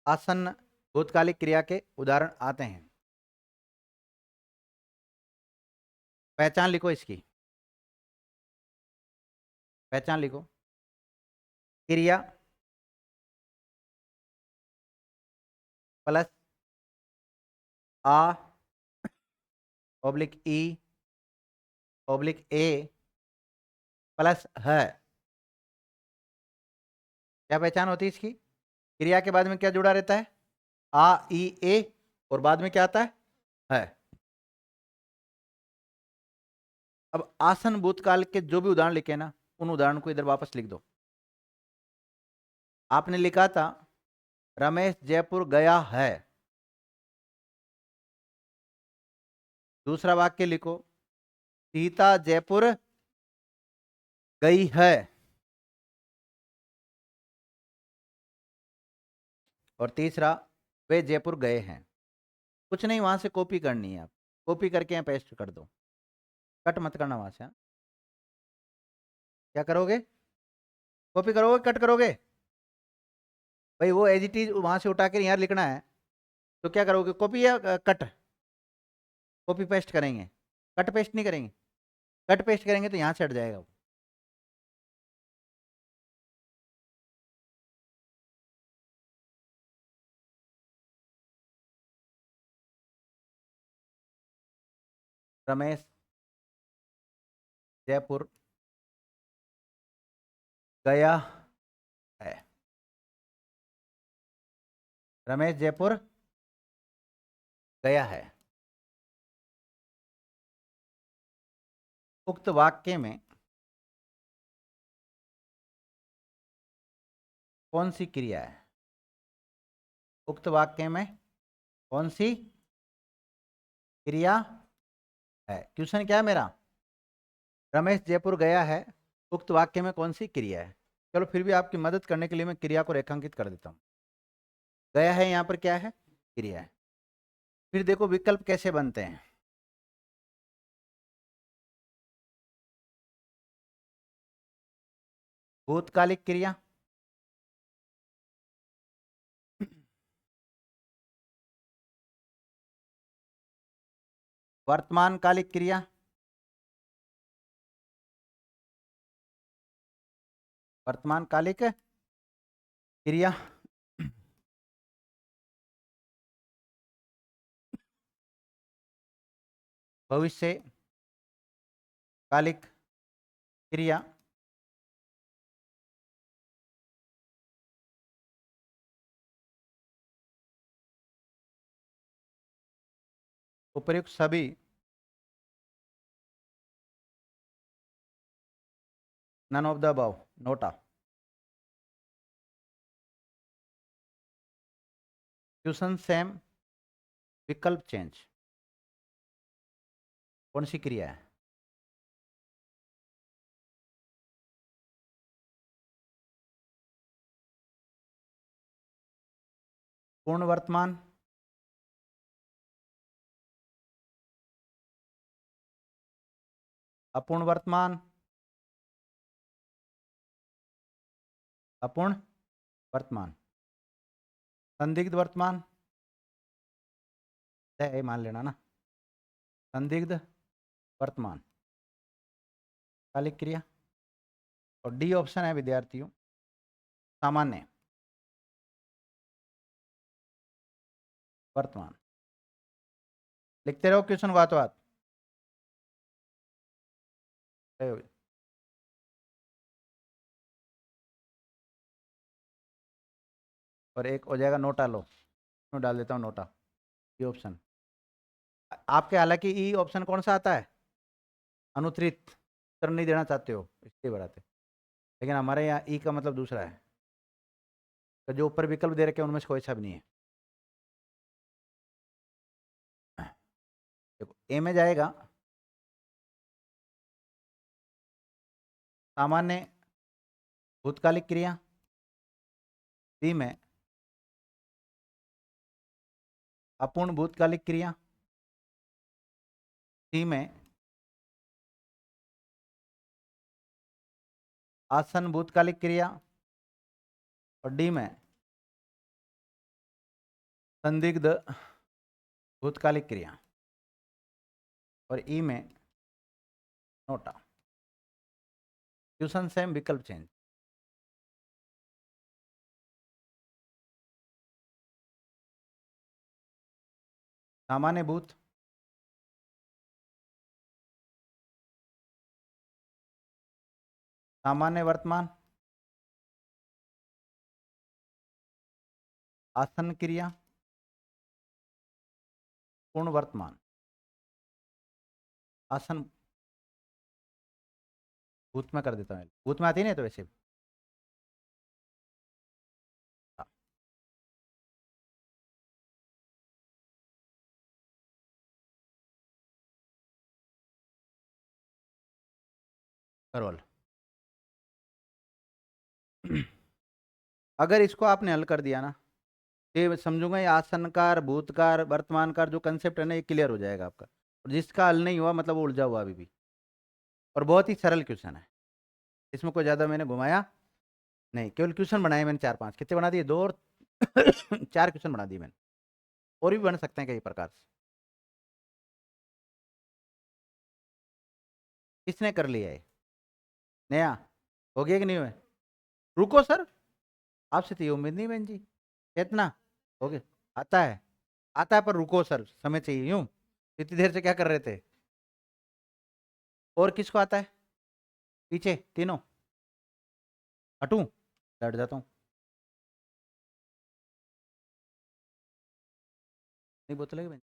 आसन्न भूतकालिक क्रिया के उदाहरण आते हैं। पहचान लिखो इसकी। पहचान लिखो, क्रिया प्लस आ ऑब्लिक ई ऑब्लिक ए प्लस है। क्या पहचान होती है इसकी? क्रिया के बाद में क्या जुड़ा रहता है? आ ई ए, और बाद में क्या आता है। अब आसन भूतकाल के जो भी उदाहरण लिखे ना, उन उदाहरण को इधर वापस लिख दो। आपने लिखा था रमेश जयपुर गया है, दूसरा वाक्य लिखो सीता जयपुर गई है, और तीसरा वे जयपुर गए हैं। कुछ नहीं, वहां से कॉपी करनी है, आप कॉपी करके यहाँ पेस्ट कर दो, कट मत करना वहां से। हाँ? क्या करोगे? कॉपी करोगे कट करोगे? भाई वो एज इट इज वहां से उठा कर यहाँ लिखना है, तो क्या करोगे, कॉपी या कट? कॉपी पेस्ट करेंगे, कट पेस्ट नहीं करेंगे। कट पेस्ट करेंगे तो यहाँ से हट जाएगा वो। रमेश जयपुर गया है, रमेश जयपुर गया है। उक्त वाक्य में कौन सी क्रिया है? उक्त वाक्य में कौन सी क्रिया है? क्वेश्चन क्या है मेरा? रमेश जयपुर गया है, उक्त वाक्य में कौन सी क्रिया है? चलो फिर भी आपकी मदद करने के लिए मैं क्रिया को रेखांकित कर देता हूं। गया है यहाँ पर क्या है? क्रिया है। फिर देखो विकल्प कैसे बनते हैं। भूतकालिक क्रिया, वर्तमानकालिक क्रिया, वर्तमानकालिक क्रिया, भविष्य कालिक क्रिया, उपर्युक्त सभी none of the above, NOTA. Question same, विकल्प चेंज। कौन सी क्रिया है? पूर्ण वर्तमान, अपूर्ण वर्तमान, अपूर्ण वर्तमान, संदिग्ध वर्तमान, मान लेना ना, संदिग्ध वर्तमान कालिक क्रिया। और डी ऑप्शन है विद्यार्थियों सामान्य वर्तमान। लिखते रहो क्वेश्चन बात बात। और एक हो जाएगा नोटा, लो मैं डाल देता हूँ नोटा, ये ऑप्शन आपके। हालांकि ई ऑप्शन कौन सा आता है? अनुत्तरित उत्तर नहीं देना चाहते हो इसलिए बढ़ाते, लेकिन हमारे यहाँ ई का मतलब दूसरा है। तो जो ऊपर विकल्प दे रखे हैं उनमें से कोई सा भी नहीं है। देखो ए में जाएगा सामान्य भूतकालिक क्रिया, बी में अपूर्ण भूतकालिक क्रिया, सी में आसन भूतकालिक क्रिया, और डी में संदिग्ध भूतकालिक क्रिया, और ई में नोटा। क्वेश्चन सेम, विकल्प चेंज। सामान्य भूत, सामान्य वर्तमान, आसन क्रिया, पूर्ण वर्तमान, आसन भूत में कर देता हूँ, भूत में आती नहीं तो वैसे करवल। अगर इसको आपने हल कर दिया ना, ये समझूंगा ये आसनकार भूतकार वर्तमानकार जो कंसेप्ट है ना ये क्लियर हो जाएगा आपका। और जिसका हल नहीं हुआ मतलब वो उलझा हुआ अभी भी। और बहुत ही सरल क्वेश्चन है, इसमें कोई ज़्यादा मैंने घुमाया नहीं, केवल क्वेश्चन बनाए मैंने 4-5, कितने बना दिए, 2 और 4 क्वेश्चन बना दिए मैंने, और भी बन सकते हैं कई प्रकार से। किसने कर लिया है नया, हो गया कि नहीं हुआ? रुको सर, आपसे तो ये उम्मीद नहीं बहन जी, कितना हो गया? आता है, आता है, पर रुको सर, समय चाहिए। यूं इतनी देर से क्या कर रहे थे? और किसको आता है पीछे तीनों? हटूं, डट जाता हूँ। नहीं बोतल है कि बहन?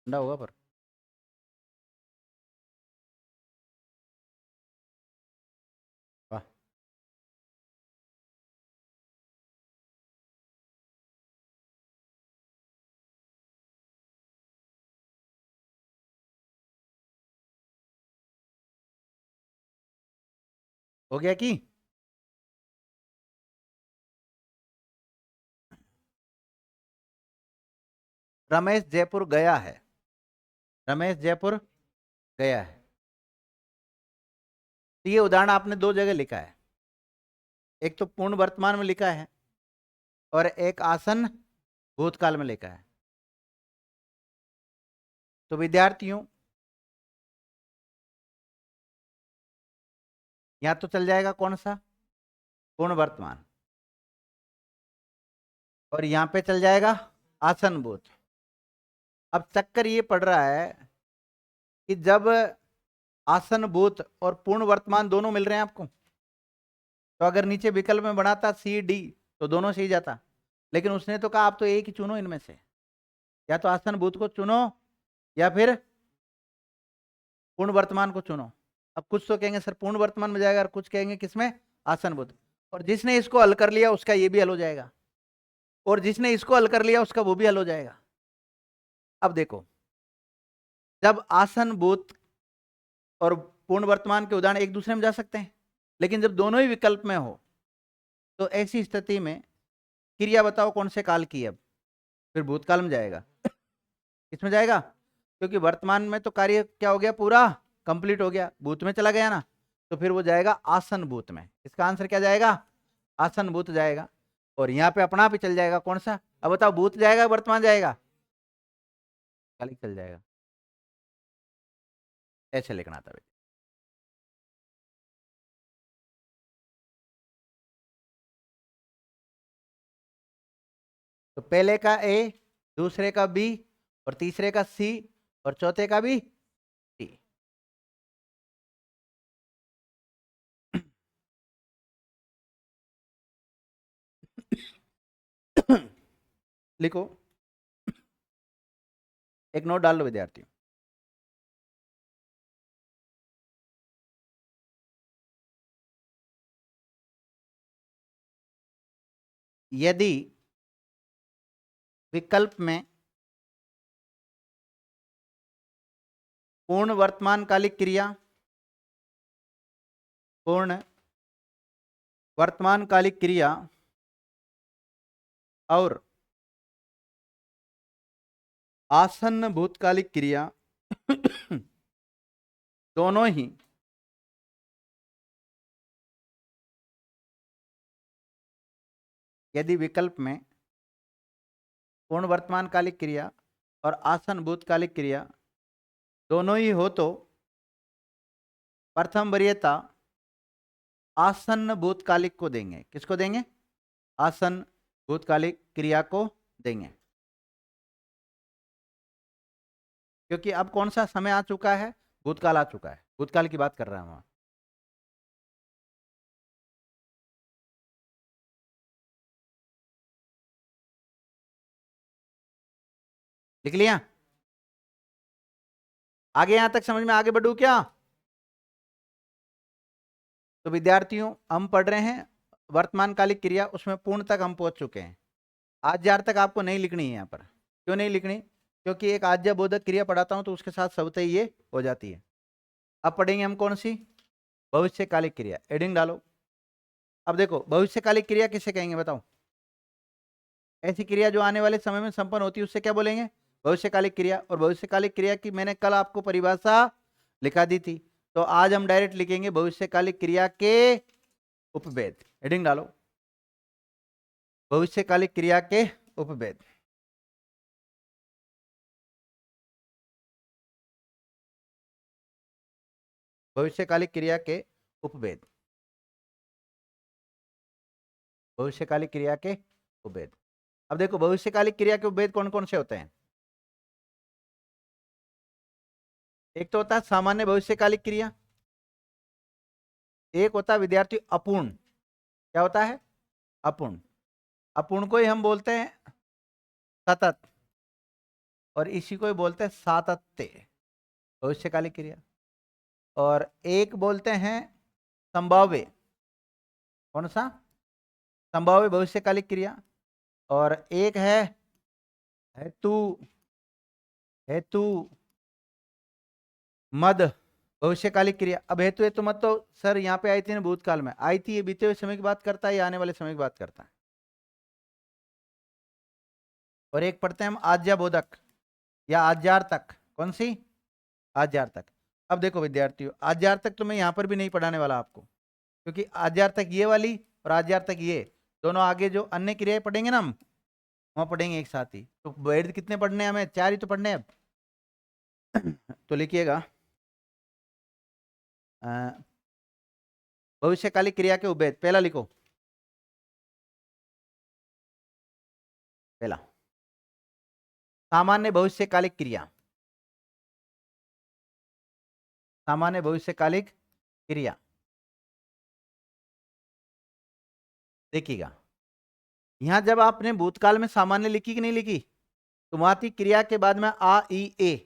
ठंडा होगा पर। वाह, हो गया कि? रमेश जयपुर गया है, रमेश जयपुर गया है। तो ये उदाहरण आपने 2 जगह लिखा है, एक तो पूर्ण वर्तमान में लिखा है और एक आसन भूतकाल में लिखा है। तो विद्यार्थियों यहाँ तो चल जाएगा कौन सा, पूर्ण वर्तमान, और यहाँ पे चल जाएगा आसन भूत। अब चक्कर ये पड़ रहा है कि जब आसन भूत और पूर्ण वर्तमान दोनों मिल रहे हैं आपको, तो अगर नीचे विकल्प में बनाता सी डी तो दोनों सही जाता, लेकिन उसने तो कहा आप तो एक ही चुनो इनमें से, या तो आसन भूत को चुनो या फिर पूर्ण वर्तमान को चुनो। अब कुछ तो कहेंगे सर पूर्ण वर्तमान में जाएगा और कुछ कहेंगे किसमें, आसन भूत। और जिसने इसको हल कर लिया उसका ये भी हल हो जाएगा, और जिसने इसको हल कर लिया उसका वो भी हल हो जाएगा। अब देखो, जब आसन भूत और पूर्ण वर्तमान के उदाहरण एक दूसरे में जा सकते हैं, लेकिन जब दोनों ही विकल्प में हो तो ऐसी स्थिति में क्रिया बताओ कौन से काल की? अब फिर भूतकाल में जाएगा, किसमें जाएगा? क्योंकि वर्तमान में तो कार्य क्या हो गया, पूरा कंप्लीट हो गया, भूत में चला गया ना, तो फिर वो जाएगा आसन भूत में। इसका आंसर क्या जाएगा? आसन भूत जाएगा। और यहाँ पे अपना आप ही चल जाएगा कौन सा? अब बताओ, भूत जाएगा वर्तमान जाएगा? कालिक चल जाएगा। ऐसे लिखना था। तो पहले का ए, दूसरे का बी, और तीसरे का सी, और चौथे का भी डी। लिखो, एक नोट डाल लो विद्यार्थियों। यदि विकल्प में पूर्ण वर्तमान कालिक क्रिया, पूर्ण वर्तमान कालिक क्रिया और आसन्न भूतकालिक क्रिया दोनों ही यदि विकल्प में पूर्ण वर्तमान कालिक क्रिया और आसन भूतकालिक क्रिया दोनों ही हो तो प्रथम वरीयता आसन्न भूतकालिक को देंगे। किसको देंगे? आसन भूतकालिक क्रिया को देंगे, क्योंकि अब कौन सा समय आ चुका है, भूतकाल आ चुका है, भूतकाल की बात कर रहा हूं। लिख लिया? आगे यहां तक समझ में आगे बढ़ू क्या? तो विद्यार्थियों हम पढ़ रहे हैं वर्तमान कालिक क्रिया, उसमें पूर्ण तक हम पहुंच चुके हैं। आज्यार तक आपको नहीं लिखनी है यहाँ पर। क्यों नहीं लिखनी? क्योंकि एक आज्ञा बोधक क्रिया पढ़ाता हूं तो उसके साथ स्वतः ये हो जाती है। अब पढ़ेंगे हम कौन सी? भविष्यकालिक क्रिया। एडिंग डालो। अब देखो भविष्यकालिक क्रिया किसे कहेंगे बताओ? ऐसी क्रिया जो आने वाले समय में संपन्न होती है उससे क्या बोलेंगे? भविष्यकालिक क्रिया। और भविष्यकालिक क्रिया की मैंने कल आपको परिभाषा लिखा दी थी, तो आज हम डायरेक्ट लिखेंगे भविष्यकालिक क्रिया के उपभेद। हेडिंग डालो, भविष्यकालिक क्रिया के उपभेद। भविष्यकालिक क्रिया के उपभेद। भविष्यकालिक क्रिया के उपभेद। अब देखो भविष्यकालिक क्रिया के उपभेद कौन कौन से होते हैं? एक तो होता है सामान्य भविष्यकालिक क्रिया, एक होता है विद्यार्थी अपूर्ण। क्या होता है? अपूर्ण। अपूर्ण को ही हम बोलते हैं सतत, और इसी को ही बोलते हैं सातत्य भविष्यकालिक क्रिया। और एक बोलते हैं संभाव्य। कौन सा? संभाव्य भविष्यकालिक क्रिया। और एक है हेतु हेतु मद भविष्यकालिक क्रिया। अब हेतु हेतु मत तो सर यहाँ पे आई थी ना, भूतकाल में आई थी, ये बीते हुए समय की बात करता है या आने वाले समय की बात करता है? और एक पढ़ते हैं हम आज्ञा बोधक या आज्यार तक। कौन सी? आज्यार तक। अब देखो विद्यार्थियों, आज्यार तक तो मैं यहाँ पर भी नहीं पढ़ाने वाला आपको, क्योंकि आज्यार तक ये वाली और आज्यार तक ये दोनों, आगे जो अन्य क्रियाएं पढ़ेंगे ना हम, वहां पढ़ेंगे एक साथ ही। तो वेद कितने पढ़ने हैं हमें? 4 ही तो पढ़ने हैं अब। तो लिखिएगा भविष्यकालिक क्रिया के उपभेद। पहला लिखो, पहला सामान्य भविष्यकालिक क्रिया। सामान्य भविष्यकालिक क्रिया। देखिएगा यहां जब आपने भूतकाल में सामान्य लिखी कि नहीं लिखी, तो वहां थी क्रिया के बाद में आ ई ए।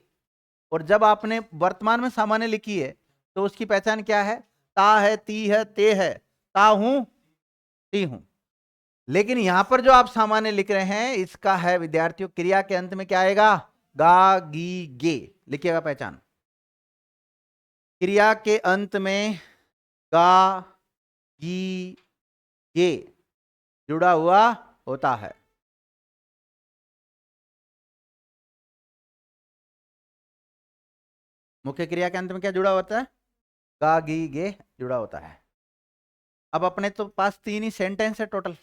और जब आपने वर्तमान में सामान्य लिखी है तो उसकी पहचान क्या है? ता है, ती है, ते है। ता हूं, ती हूं। लेकिन यहां पर जो आप सामान्य लिख रहे हैं इसका है विद्यार्थियों, क्रिया के अंत में क्या आएगा? गा गी गे। लिखिएगा पहचान, क्रिया के अंत में गा गी गे जुड़ा हुआ होता है। मुख्य क्रिया के अंत में क्या जुड़ा होता है? गा गी गे जुड़ा होता है। अब अपने तो पास 3 ही सेंटेंस है टोटल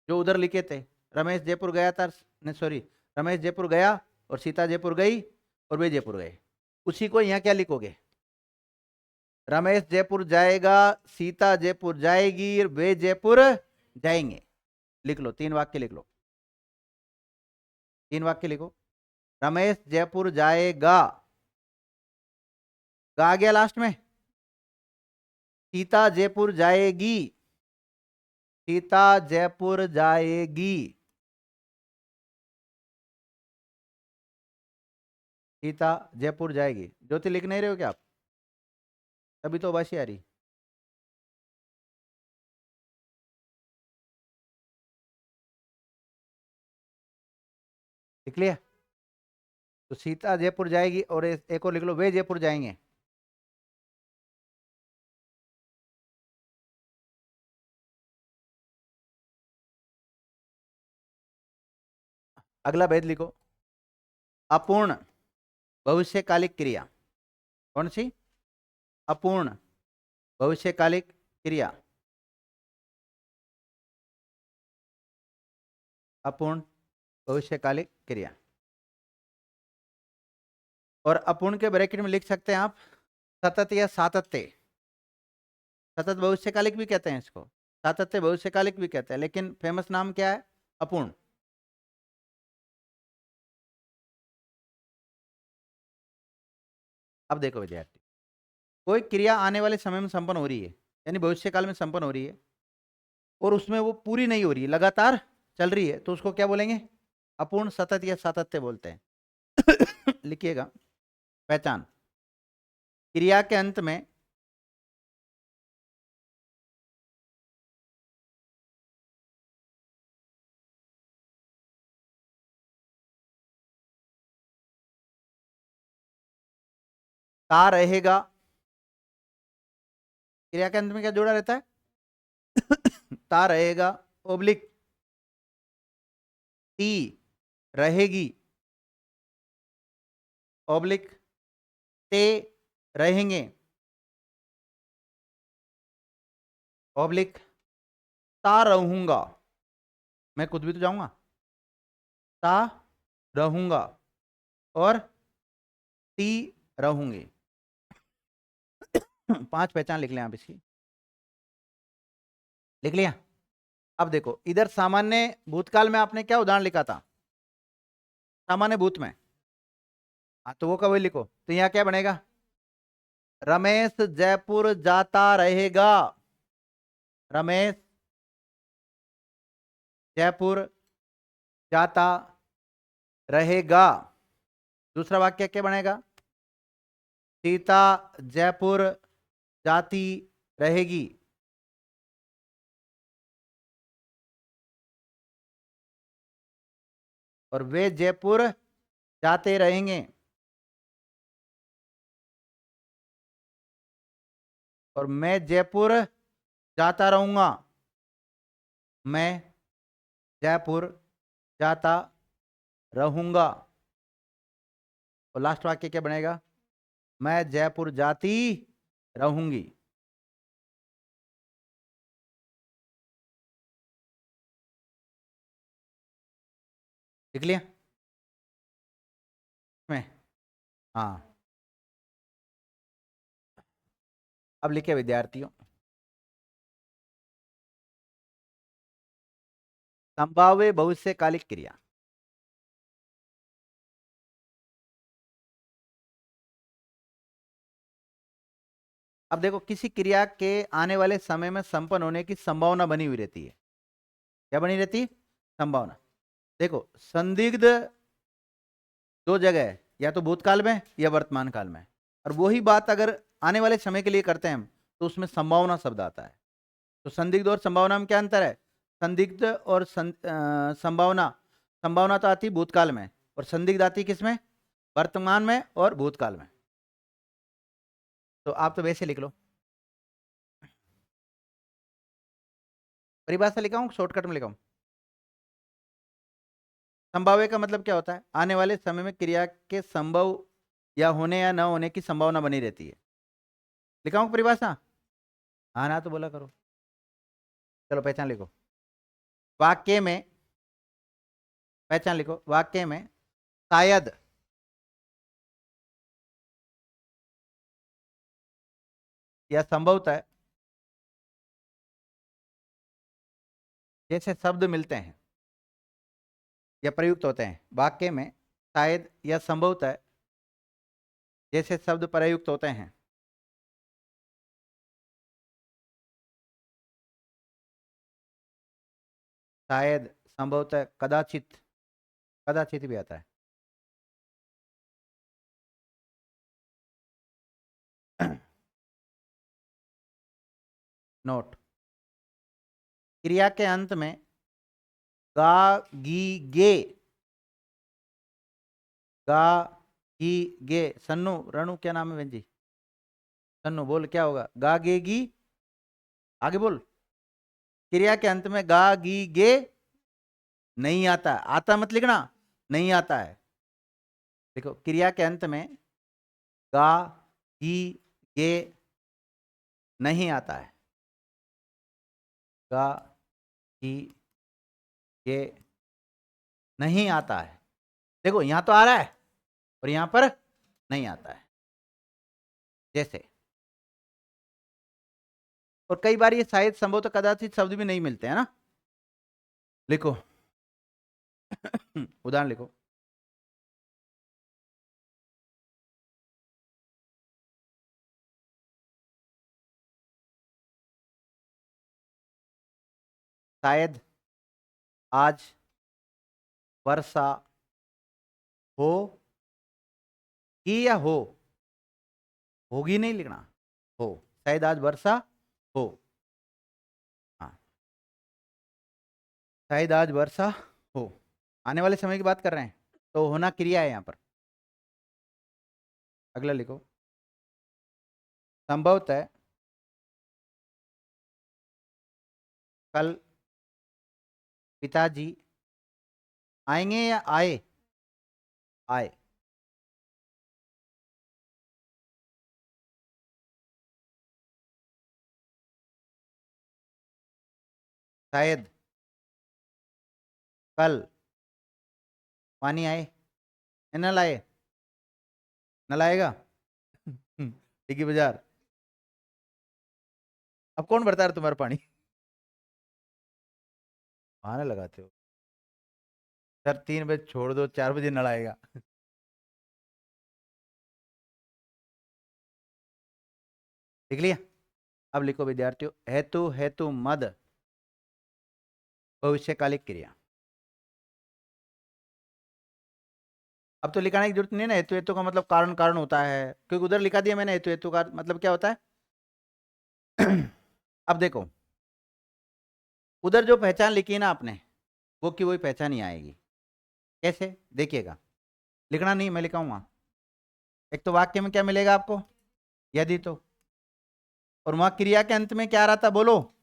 जो उधर लिखे थे। रमेश जयपुर गया था, नहीं सॉरी, रमेश जयपुर गया और सीता जयपुर गई और वे जयपुर गए। उसी को यहाँ क्या लिखोगे? रमेश जयपुर जाएगा, सीता जयपुर जाएगी, वे जयपुर जाएंगे। लिख लो, 3 वाक्य लिख लो, 3 वाक्य लिखो। रमेश जयपुर जाएगा, गा गया लास्ट में। सीता जयपुर जाएगी, सीता जयपुर जाएगी। सीता जयपुर जाएगी। ज्योति लिख नहीं रहे हो क्या आप? तभी तो बस आ रही। लिख लिया? तो सीता जयपुर जाएगी, और एक और लिख लो, वे जयपुर जाएंगे। अगला भेद लिखो, अपूर्ण भविष्यकालिक क्रिया। कौन सी? अपूर्ण भविष्यकालिक क्रिया। अपूर्ण भविष्यकालिक क्रिया। और अपूर्ण के ब्रैकेट में लिख सकते हैं आप सतत या सातत्य। सतत भविष्यकालिक भी कहते हैं इसको, सातत्य भविष्यकालिक भी कहते हैं, लेकिन फेमस नाम क्या है? अपूर्ण। अब देखो विद्यार्थी, कोई क्रिया आने वाले समय में संपन्न हो रही है, यानी भविष्य काल में संपन्न हो रही है, और उसमें वो पूरी नहीं हो रही है, लगातार चल रही है, तो उसको क्या बोलेंगे? अपूर्ण, सतत या सातत्य बोलते हैं। लिखिएगा, पहचान, क्रिया के अंत में ता रहेगा। क्रिया के अंत में क्या जुड़ा रहता है? ता रहेगा, ओब्लिक ती रहेगी, ओब्लिक ते रहेंगे, ओब्लिक ता रहूंगा, मैं खुद भी तो जाऊंगा, ता रहूंगा, और ती रहूंगी। 5 पहचान लिख लें आप इसकी, लिख लिया? अब देखो इधर सामान्य भूतकाल में आपने क्या उदाहरण लिखा था? सामान्य भूत में, हाँ तो वो कभी लिखो, तो यहाँ क्या बनेगा? रमेश जयपुर जाता रहेगा, रमेश जयपुर जाता रहेगा। दूसरा वाक्य क्या बनेगा? सीता जयपुर जाती रहेगी। और वे जयपुर जाते रहेंगे। और मैं जयपुर जाता रहूंगा, मैं जयपुर जाता रहूंगा। और लास्ट वाक्य क्या बनेगा? मैं जयपुर जाती रहूंगी। लिख लिया मैं? हाँ, अब लिखे विद्यार्थियों, संभाव्य भविष्यकालिक क्रिया। अब देखो, किसी क्रिया के आने वाले समय में संपन्न होने की संभावना बनी हुई रहती है। क्या बनी रहती है? संभावना। देखो, संदिग्ध दो जगह है, या तो भूतकाल में या वर्तमान काल में, और वही बात अगर आने वाले समय के लिए करते हैं हम, तो उसमें संभावना शब्द आता है। तो संदिग्ध और संभावना में क्या अंतर है? संदिग्ध और संभावना, संभावना तो आती है भूतकाल में, और संदिग्ध आती है किसमें? वर्तमान में और भूतकाल में। तो आप तो वैसे लिख लो, परिभाषा लिखाऊं, शॉर्टकट में लिखाऊं? संभाव्य का मतलब क्या होता है? आने वाले समय में क्रिया के संभव या होने या न होने की संभावना बनी रहती है। लिखाऊं परिभाषा? हाँ ना, तो बोला करो। चलो पहचान लिखो, वाक्य में, पहचान लिखो, वाक्य में शायद या संभवतः जैसे शब्द मिलते हैं या प्रयुक्त होते हैं, वाक्य में शायद या संभवतः जैसे शब्द प्रयुक्त होते हैं, शायद, संभवतः, कदाचित, कदाचित भी आता है। नोट, क्रिया के अंत में गा गी गे, गा गी गे, सन्नू रणु क्या नाम है बहन जी? सन्नू बोल, क्या होगा? गा गे गी, आगे बोल। क्रिया के अंत में गा गी गे नहीं आता, आता मत लिखना, नहीं आता है। देखो, क्रिया के अंत में गा गी गे नहीं आता है, गा गी गे नहीं आता है। देखो, यहां तो आ रहा है और यहां पर नहीं आता है, जैसे। और कई बार ये शायद, संभव, तो कदाचित शब्द भी नहीं मिलते हैं ना। लिखो, उदाहरण लिखो। शायद आज वर्षा हो कि या हो, होगी नहीं लिखना, हो। शायद आज वर्षा हो। हाँ, शायद आज वर्षा हो, आने वाले समय की बात कर रहे हैं, तो होना क्रिया है यहाँ पर। अगला लिखो। संभवतः कल पिताजी आएंगे या आए, आए। शायद कल पानी आए या न लाए, न लाएगा। डिग्गी बाजार। अब कौन भरता है तुम्हारा पानी? बहाना लगाते हो सर, 3 बजे छोड़ दो, 4 बजे नल आएगा। लिख लिया। अब लिखो विद्यार्थियों, हेतु हेतु मद भविष्यकालिक क्रिया। अब तो लिखाने की जरूरत नहीं है ना, हेतु हेतु का मतलब कारण कारण होता है, क्योंकि उधर लिखा दिया मैंने, हेतु हेतु का मतलब क्या होता है। अब देखो, उधर जो पहचान लिखी है ना आपने, वो की वही पहचान ही आएगी। कैसे देखिएगा, लिखना नहीं, मैं लिखाऊंगा। एक तो वाक्य में क्या मिलेगा आपको, यदि तो, और वहां क्रिया के अंत में क्या आ रहा था बोलो,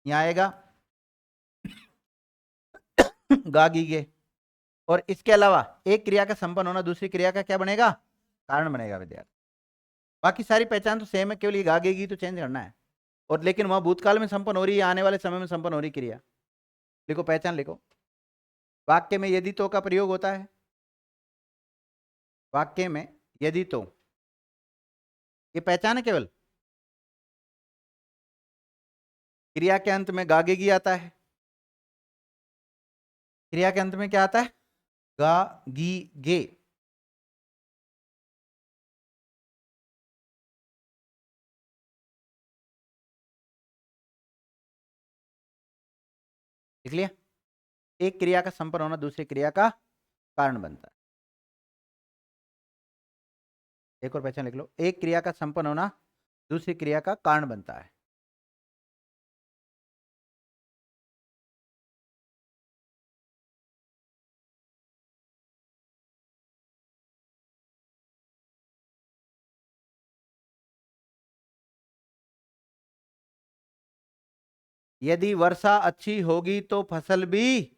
यहाँ आएगा गा गी गे। और इसके अलावा एक क्रिया का संपन्न होना दूसरी क्रिया का क्या बनेगा, कारण बनेगा विद्यार्थी। बाकी सारी पहचान तो सेम है, केवल ये गा गी तो चेंज करना है। और लेकिन वहां भूतकाल में संपन्न हो रही है, आने वाले समय में संपन्न हो रही क्रिया। लिखो, पहचान लिखो। वाक्य में यदि तो का प्रयोग होता है, वाक्य में यदि तो, ये पहचान है केवल। क्रिया के अंत में गागेगी आता है, क्रिया के अंत में क्या आता है, गा गी गे। लिख लिया। एक क्रिया का संपन्न होना दूसरी क्रिया का कारण बनता है। एक और पहचान लिख लो, एक क्रिया का संपन्न होना दूसरी क्रिया का कारण बनता है। यदि वर्षा अच्छी होगी तो फसल भी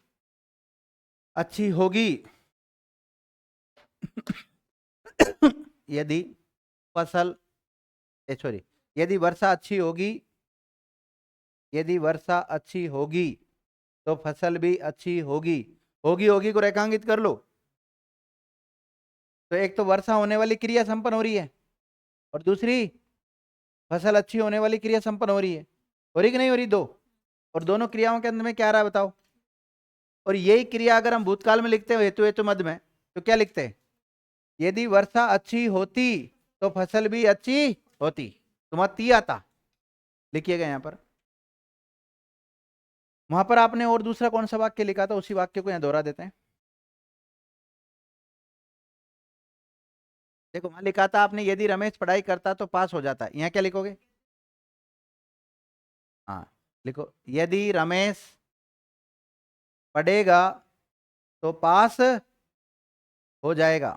अच्छी होगी। यदि फसल, सॉरी, यदि वर्षा अच्छी होगी, यदि वर्षा अच्छी होगी तो फसल भी अच्छी होगी। होगी होगी को रेखांकित कर लो। तो एक तो वर्षा होने वाली क्रिया संपन्न हो रही है, और दूसरी फसल अच्छी होने वाली क्रिया संपन्न हो रही है। हो रही कि नहीं हो रही, दो। और दोनों क्रियाओं के अंत में क्या आ रहा है बताओ। और यही क्रिया अगर हम भूतकाल में लिखते हो हेतु हेतु मद में, तो क्या लिखते हैं, यदि वर्षा अच्छी होती तो फसल भी अच्छी होती। तुम्हारा ती आता, लिखिएगा यहां पर। वहां पर आपने और दूसरा कौन सा वाक्य लिखा था, उसी वाक्य को यहां दोहरा देते हैं। देखो, वहां लिखा था आपने, यदि रमेश पढ़ाई करता तो पास हो जाता। यहाँ क्या लिखोगे, हाँ, लिखो, यदि रमेश पढ़ेगा तो पास हो जाएगा।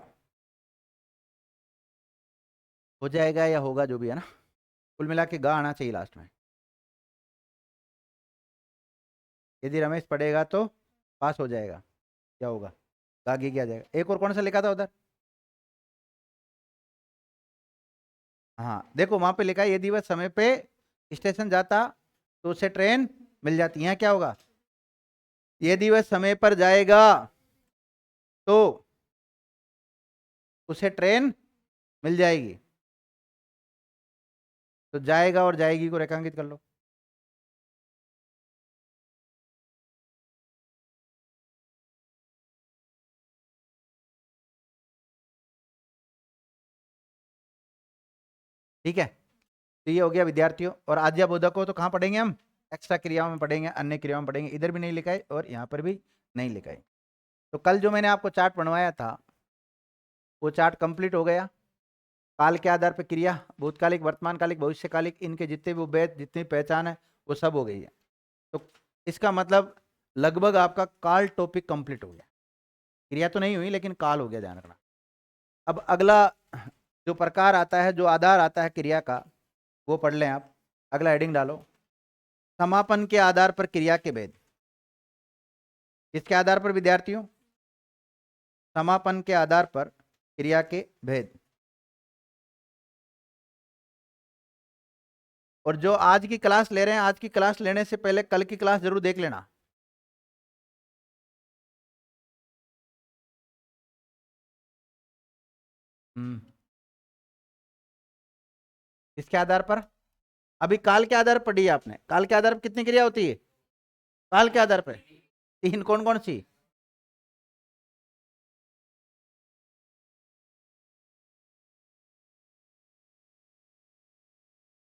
हो जाएगा या होगा, जो भी है ना, कुल मिला के गा आना चाहिए लास्ट में। यदि रमेश पढ़ेगा तो पास हो जाएगा, क्या होगा, गा गी क्या जाएगा। एक और कौन सा लिखा था उधर, हाँ देखो वहां पे लिखा है, यदि वह समय पे स्टेशन जाता तो उसे ट्रेन मिल जाती। यहाँ क्या होगा, यदि वह समय पर जाएगा तो उसे ट्रेन मिल जाएगी। तो जाएगा और जाएगी को रेखांकित कर लो। ठीक है, तो ये हो गया विद्यार्थियों। और आद्या बोधक को तो कहाँ पढ़ेंगे हम? एक्स्ट्रा क्रियाओं में पढ़ेंगे, अन्य क्रियाओं में पढ़ेंगे। इधर भी नहीं लिखा है और यहाँ पर भी नहीं लिखा है। तो कल जो मैंने आपको चार्ट बनवाया था वो चार्ट कंप्लीट हो गया। काल के आधार पर क्रिया, भूतकालिक, वर्तमानकालिक, भविष्यकालिक, इनके जितने भी भेद, जितनी पहचान है वो सब हो गई है। तो इसका मतलब लगभग आपका काल टॉपिक कंप्लीट हो गया। क्रिया तो नहीं हुई लेकिन काल हो गया, ध्यान रखना। अब अगला जो प्रकार आता है, जो आधार आता है क्रिया का, वो पढ़ लें आप। अगला हेडिंग डालो, समापन के आधार पर क्रिया के भेद। किसके आधार पर विद्यार्थियों? समापन के आधार पर क्रिया के भेद। और जो आज की क्लास ले रहे हैं, आज की क्लास लेने से पहले कल की क्लास जरूर देख लेना। इसके आधार पर अभी काल के आधार पर पढ़ी है आपने। काल के आधार पर कितनी क्रिया होती है? काल के आधार पर 3। कौन कौन सी?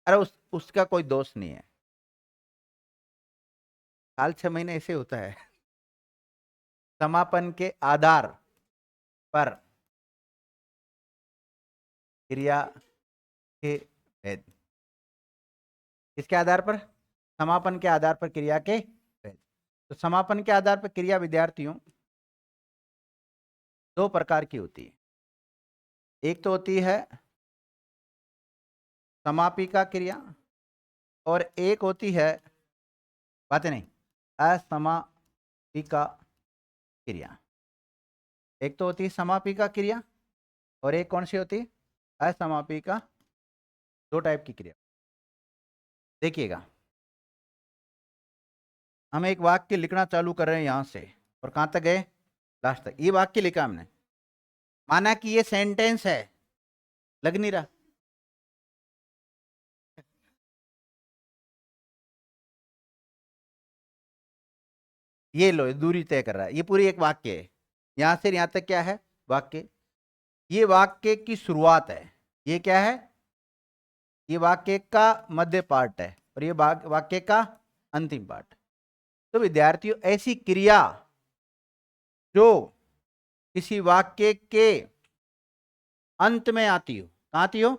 अरे उसका कोई दोष नहीं है। काल 6 महीने ऐसे होता है। समापन के आधार पर क्रिया के भेद। इसके आधार पर, समापन के आधार पर क्रिया के भेद। तो समापन के आधार पर क्रिया विद्यार्थियों दो प्रकार की होती है। एक तो होती है समापिका क्रिया और एक होती है, बातें नहीं, असमापिका क्रिया। एक तो होती है समापिका क्रिया और एक कौन सी होती है? असमापिका। दो टाइप की क्रिया। देखिएगा, हम एक वाक्य लिखना चालू कर रहे हैं यहां से, और कहां तक गए? लास्ट तक। ये वाक्य लिखा हमने, माना कि ये सेंटेंस है, लग नहीं रहा? ये लो, दूरी तय कर रहा है, ये पूरी एक वाक्य है। यहां से यहां तक क्या है? वाक्य। ये वाक्य की शुरुआत है। ये क्या है? ये वाक्य का मध्य पार्ट है और ये वाक्य का अंतिम पार्ट। तो विद्यार्थियों, ऐसी क्रिया जो किसी वाक्य के अंत में आती हो, कहाँ आती हो?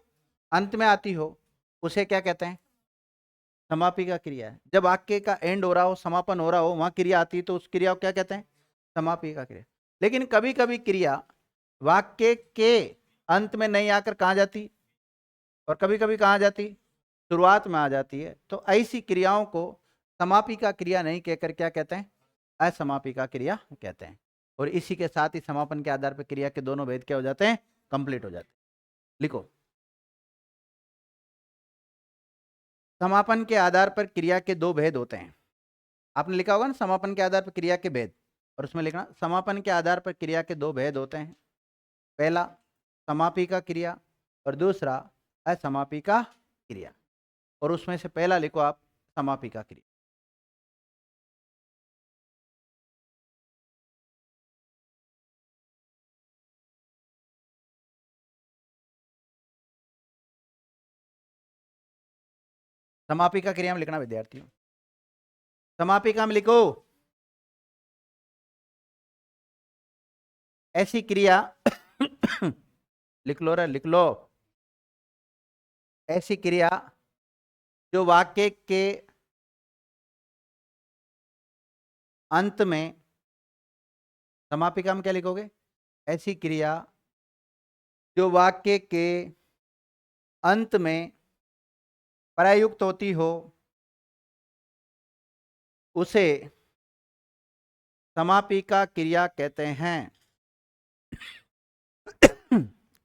अंत में आती हो, उसे क्या कहते हैं? समापिका क्रिया है। जब वाक्य का एंड हो रहा हो, समापन हो रहा हो, वहां क्रिया आती है तो उस क्रिया को क्या कहते हैं? समापिका क्रिया। लेकिन कभी कभी क्रिया वाक्य के अंत में नहीं आकर कहाँ जाती, और कभी कभी कहाँ जाती? शुरुआत में आ जाती है। तो ऐसी क्रियाओं को समापिका क्रिया नहीं कहकर क्या कहते हैं? असमापिका क्रिया कहते हैं। और इसी के साथ ही समापन के आधार पर क्रिया के दोनों भेद क्या हो जाते हैं? कंप्लीट हो जाते हैं। लिखो, समापन के आधार पर क्रिया के दो भेद होते हैं। आपने लिखा होगा ना, समापन के आधार पर क्रिया के भेद, और उसमें लिखना समापन के आधार पर क्रिया के दो भेद होते हैं। पहला समापिका क्रिया और दूसरा असमापिका क्रिया। और उसमें से पहला लिखो आप, समापिका क्रिया। समापिका क्रिया में लिखना विद्यार्थियों, समापिका में लिखो, ऐसी क्रिया लिख लो रे, लिख लो। ऐसी क्रिया जो वाक्य के अंत में, समापिका में क्या लिखोगे? ऐसी क्रिया जो वाक्य के अंत में प्रयुक्त होती हो, उसे समापिका क्रिया कहते हैं।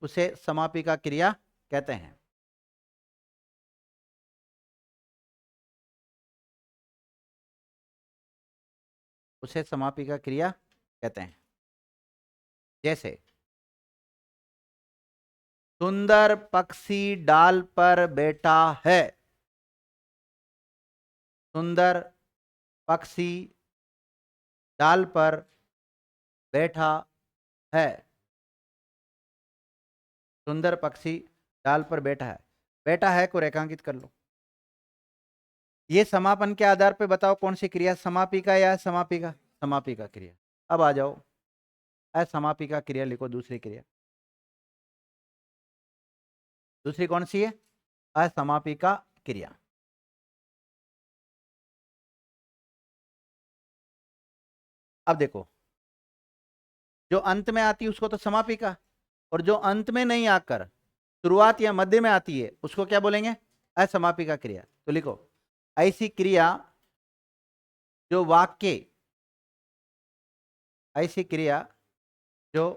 उसे समापिका क्रिया कहते हैं। उसे समापिका क्रिया कहते हैं। जैसे, सुंदर पक्षी डाल पर बैठा है। सुंदर पक्षी डाल पर बैठा है। सुंदर पक्षी डाल पर बैठा है। बेटा है को रेखांकित कर लो। ये समापन के आधार पे बताओ कौन सी क्रिया, समापिका या समापिका? समापिका क्रिया। अब आ जाओ, असमापिका क्रिया लिखो, दूसरी क्रिया। दूसरी कौन सी है? असमापिका क्रिया। अब देखो, जो अंत में आती है उसको तो समापिका, और जो अंत में नहीं आकर शुरुआत या मध्य में आती है उसको क्या बोलेंगे? असमापिका क्रिया। तो लिखो, ऐसी क्रिया जो वाक्य, ऐसी क्रिया जो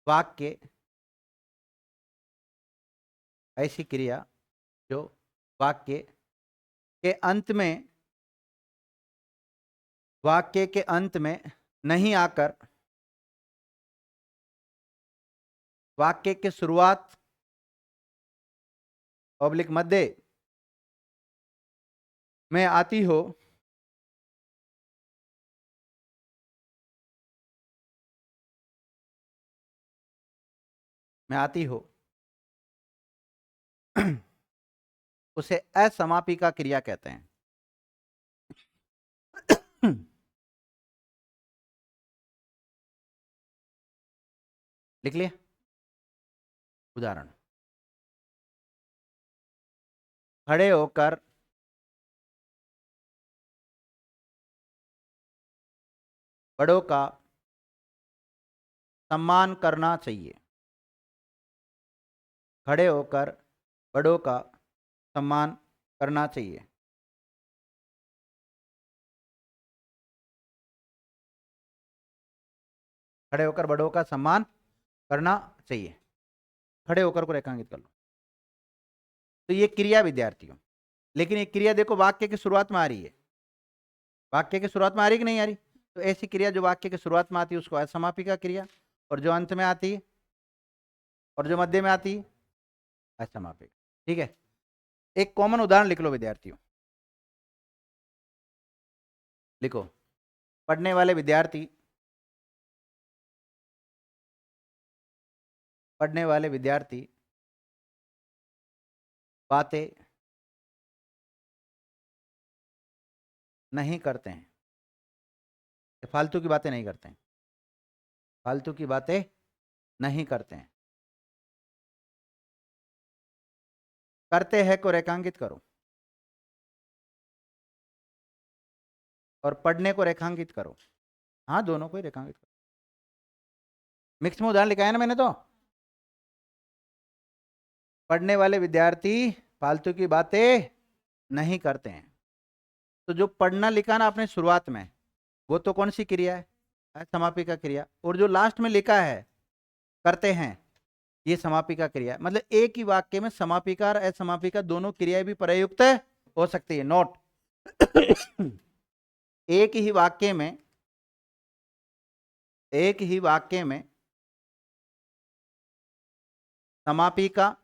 वाक्य, ऐसी क्रिया जो वाक्य के अंत में, वाक्य के अंत में नहीं आकर वाक्य के शुरुआत ऑब्लिक मध्य में आती हो, में आती हो, उसे असमापिका क्रिया कहते हैं। लिख लिया? उदाहरण, खड़े होकर बड़ों का सम्मान करना चाहिए। खड़े होकर बड़ों का सम्मान करना चाहिए। खड़े होकर बड़ों का सम्मान करना चाहिए। खड़े होकर को रेखांकित कर लो। तो ये क्रिया विद्यार्थियों, लेकिन ये क्रिया देखो वाक्य की शुरुआत में आ रही है। वाक्य की शुरुआत में आ रही कि नहीं आ रही? तो ऐसी क्रिया जो वाक्य की शुरुआत में आती है उसको असमापिका क्रिया, और जो अंत में आती है और जो मध्य में आती है असमापिका। ठीक है, एक कॉमन उदाहरण लिख लो विद्यार्थियों। लिखो, पढ़ने वाले विद्यार्थी, पढ़ने वाले विद्यार्थी बातें नहीं करते हैं। फालतू की बातें नहीं करते हैं। फालतू की बातें नहीं करते हैं। करते हैं को रेखांकित करो, और पढ़ने को रेखांकित करो। हाँ, दोनों को ही रेखांकित करो। मिक्स में उदाहरण लिखा है ना मैंने तो। पढ़ने वाले विद्यार्थी फालतू की बातें नहीं करते हैं। तो जो पढ़ना लिखा ना आपने शुरुआत में, वो तो कौन सी क्रिया है? समापिका क्रिया। और जो लास्ट में लिखा है करते हैं, ये समापिका क्रिया। मतलब एक ही वाक्य में समापिका और असमापिका दोनों क्रियाएं भी प्रयुक्त हो सकती है। नोट, एक ही वाक्य में, एक ही वाक्य में समापिका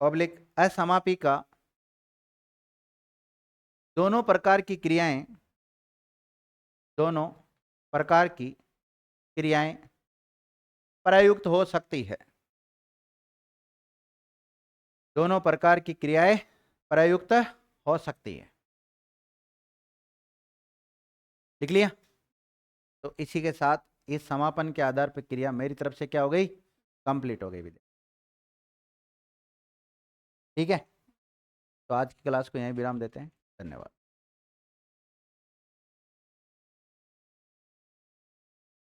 ऑब्लिक असमापिका दोनों प्रकार की क्रियाएं, दोनों प्रकार की क्रियाएं प्रयुक्त हो सकती है। दोनों प्रकार की क्रियाएं प्रयुक्त हो सकती है। लिख लिया? तो इसी के साथ इस समापन के आधार पर क्रिया मेरी तरफ से क्या हो गई? कंप्लीट हो गई विद्यार्थी। ठीक है, तो आज की क्लास को यहीं विराम देते हैं। धन्यवाद।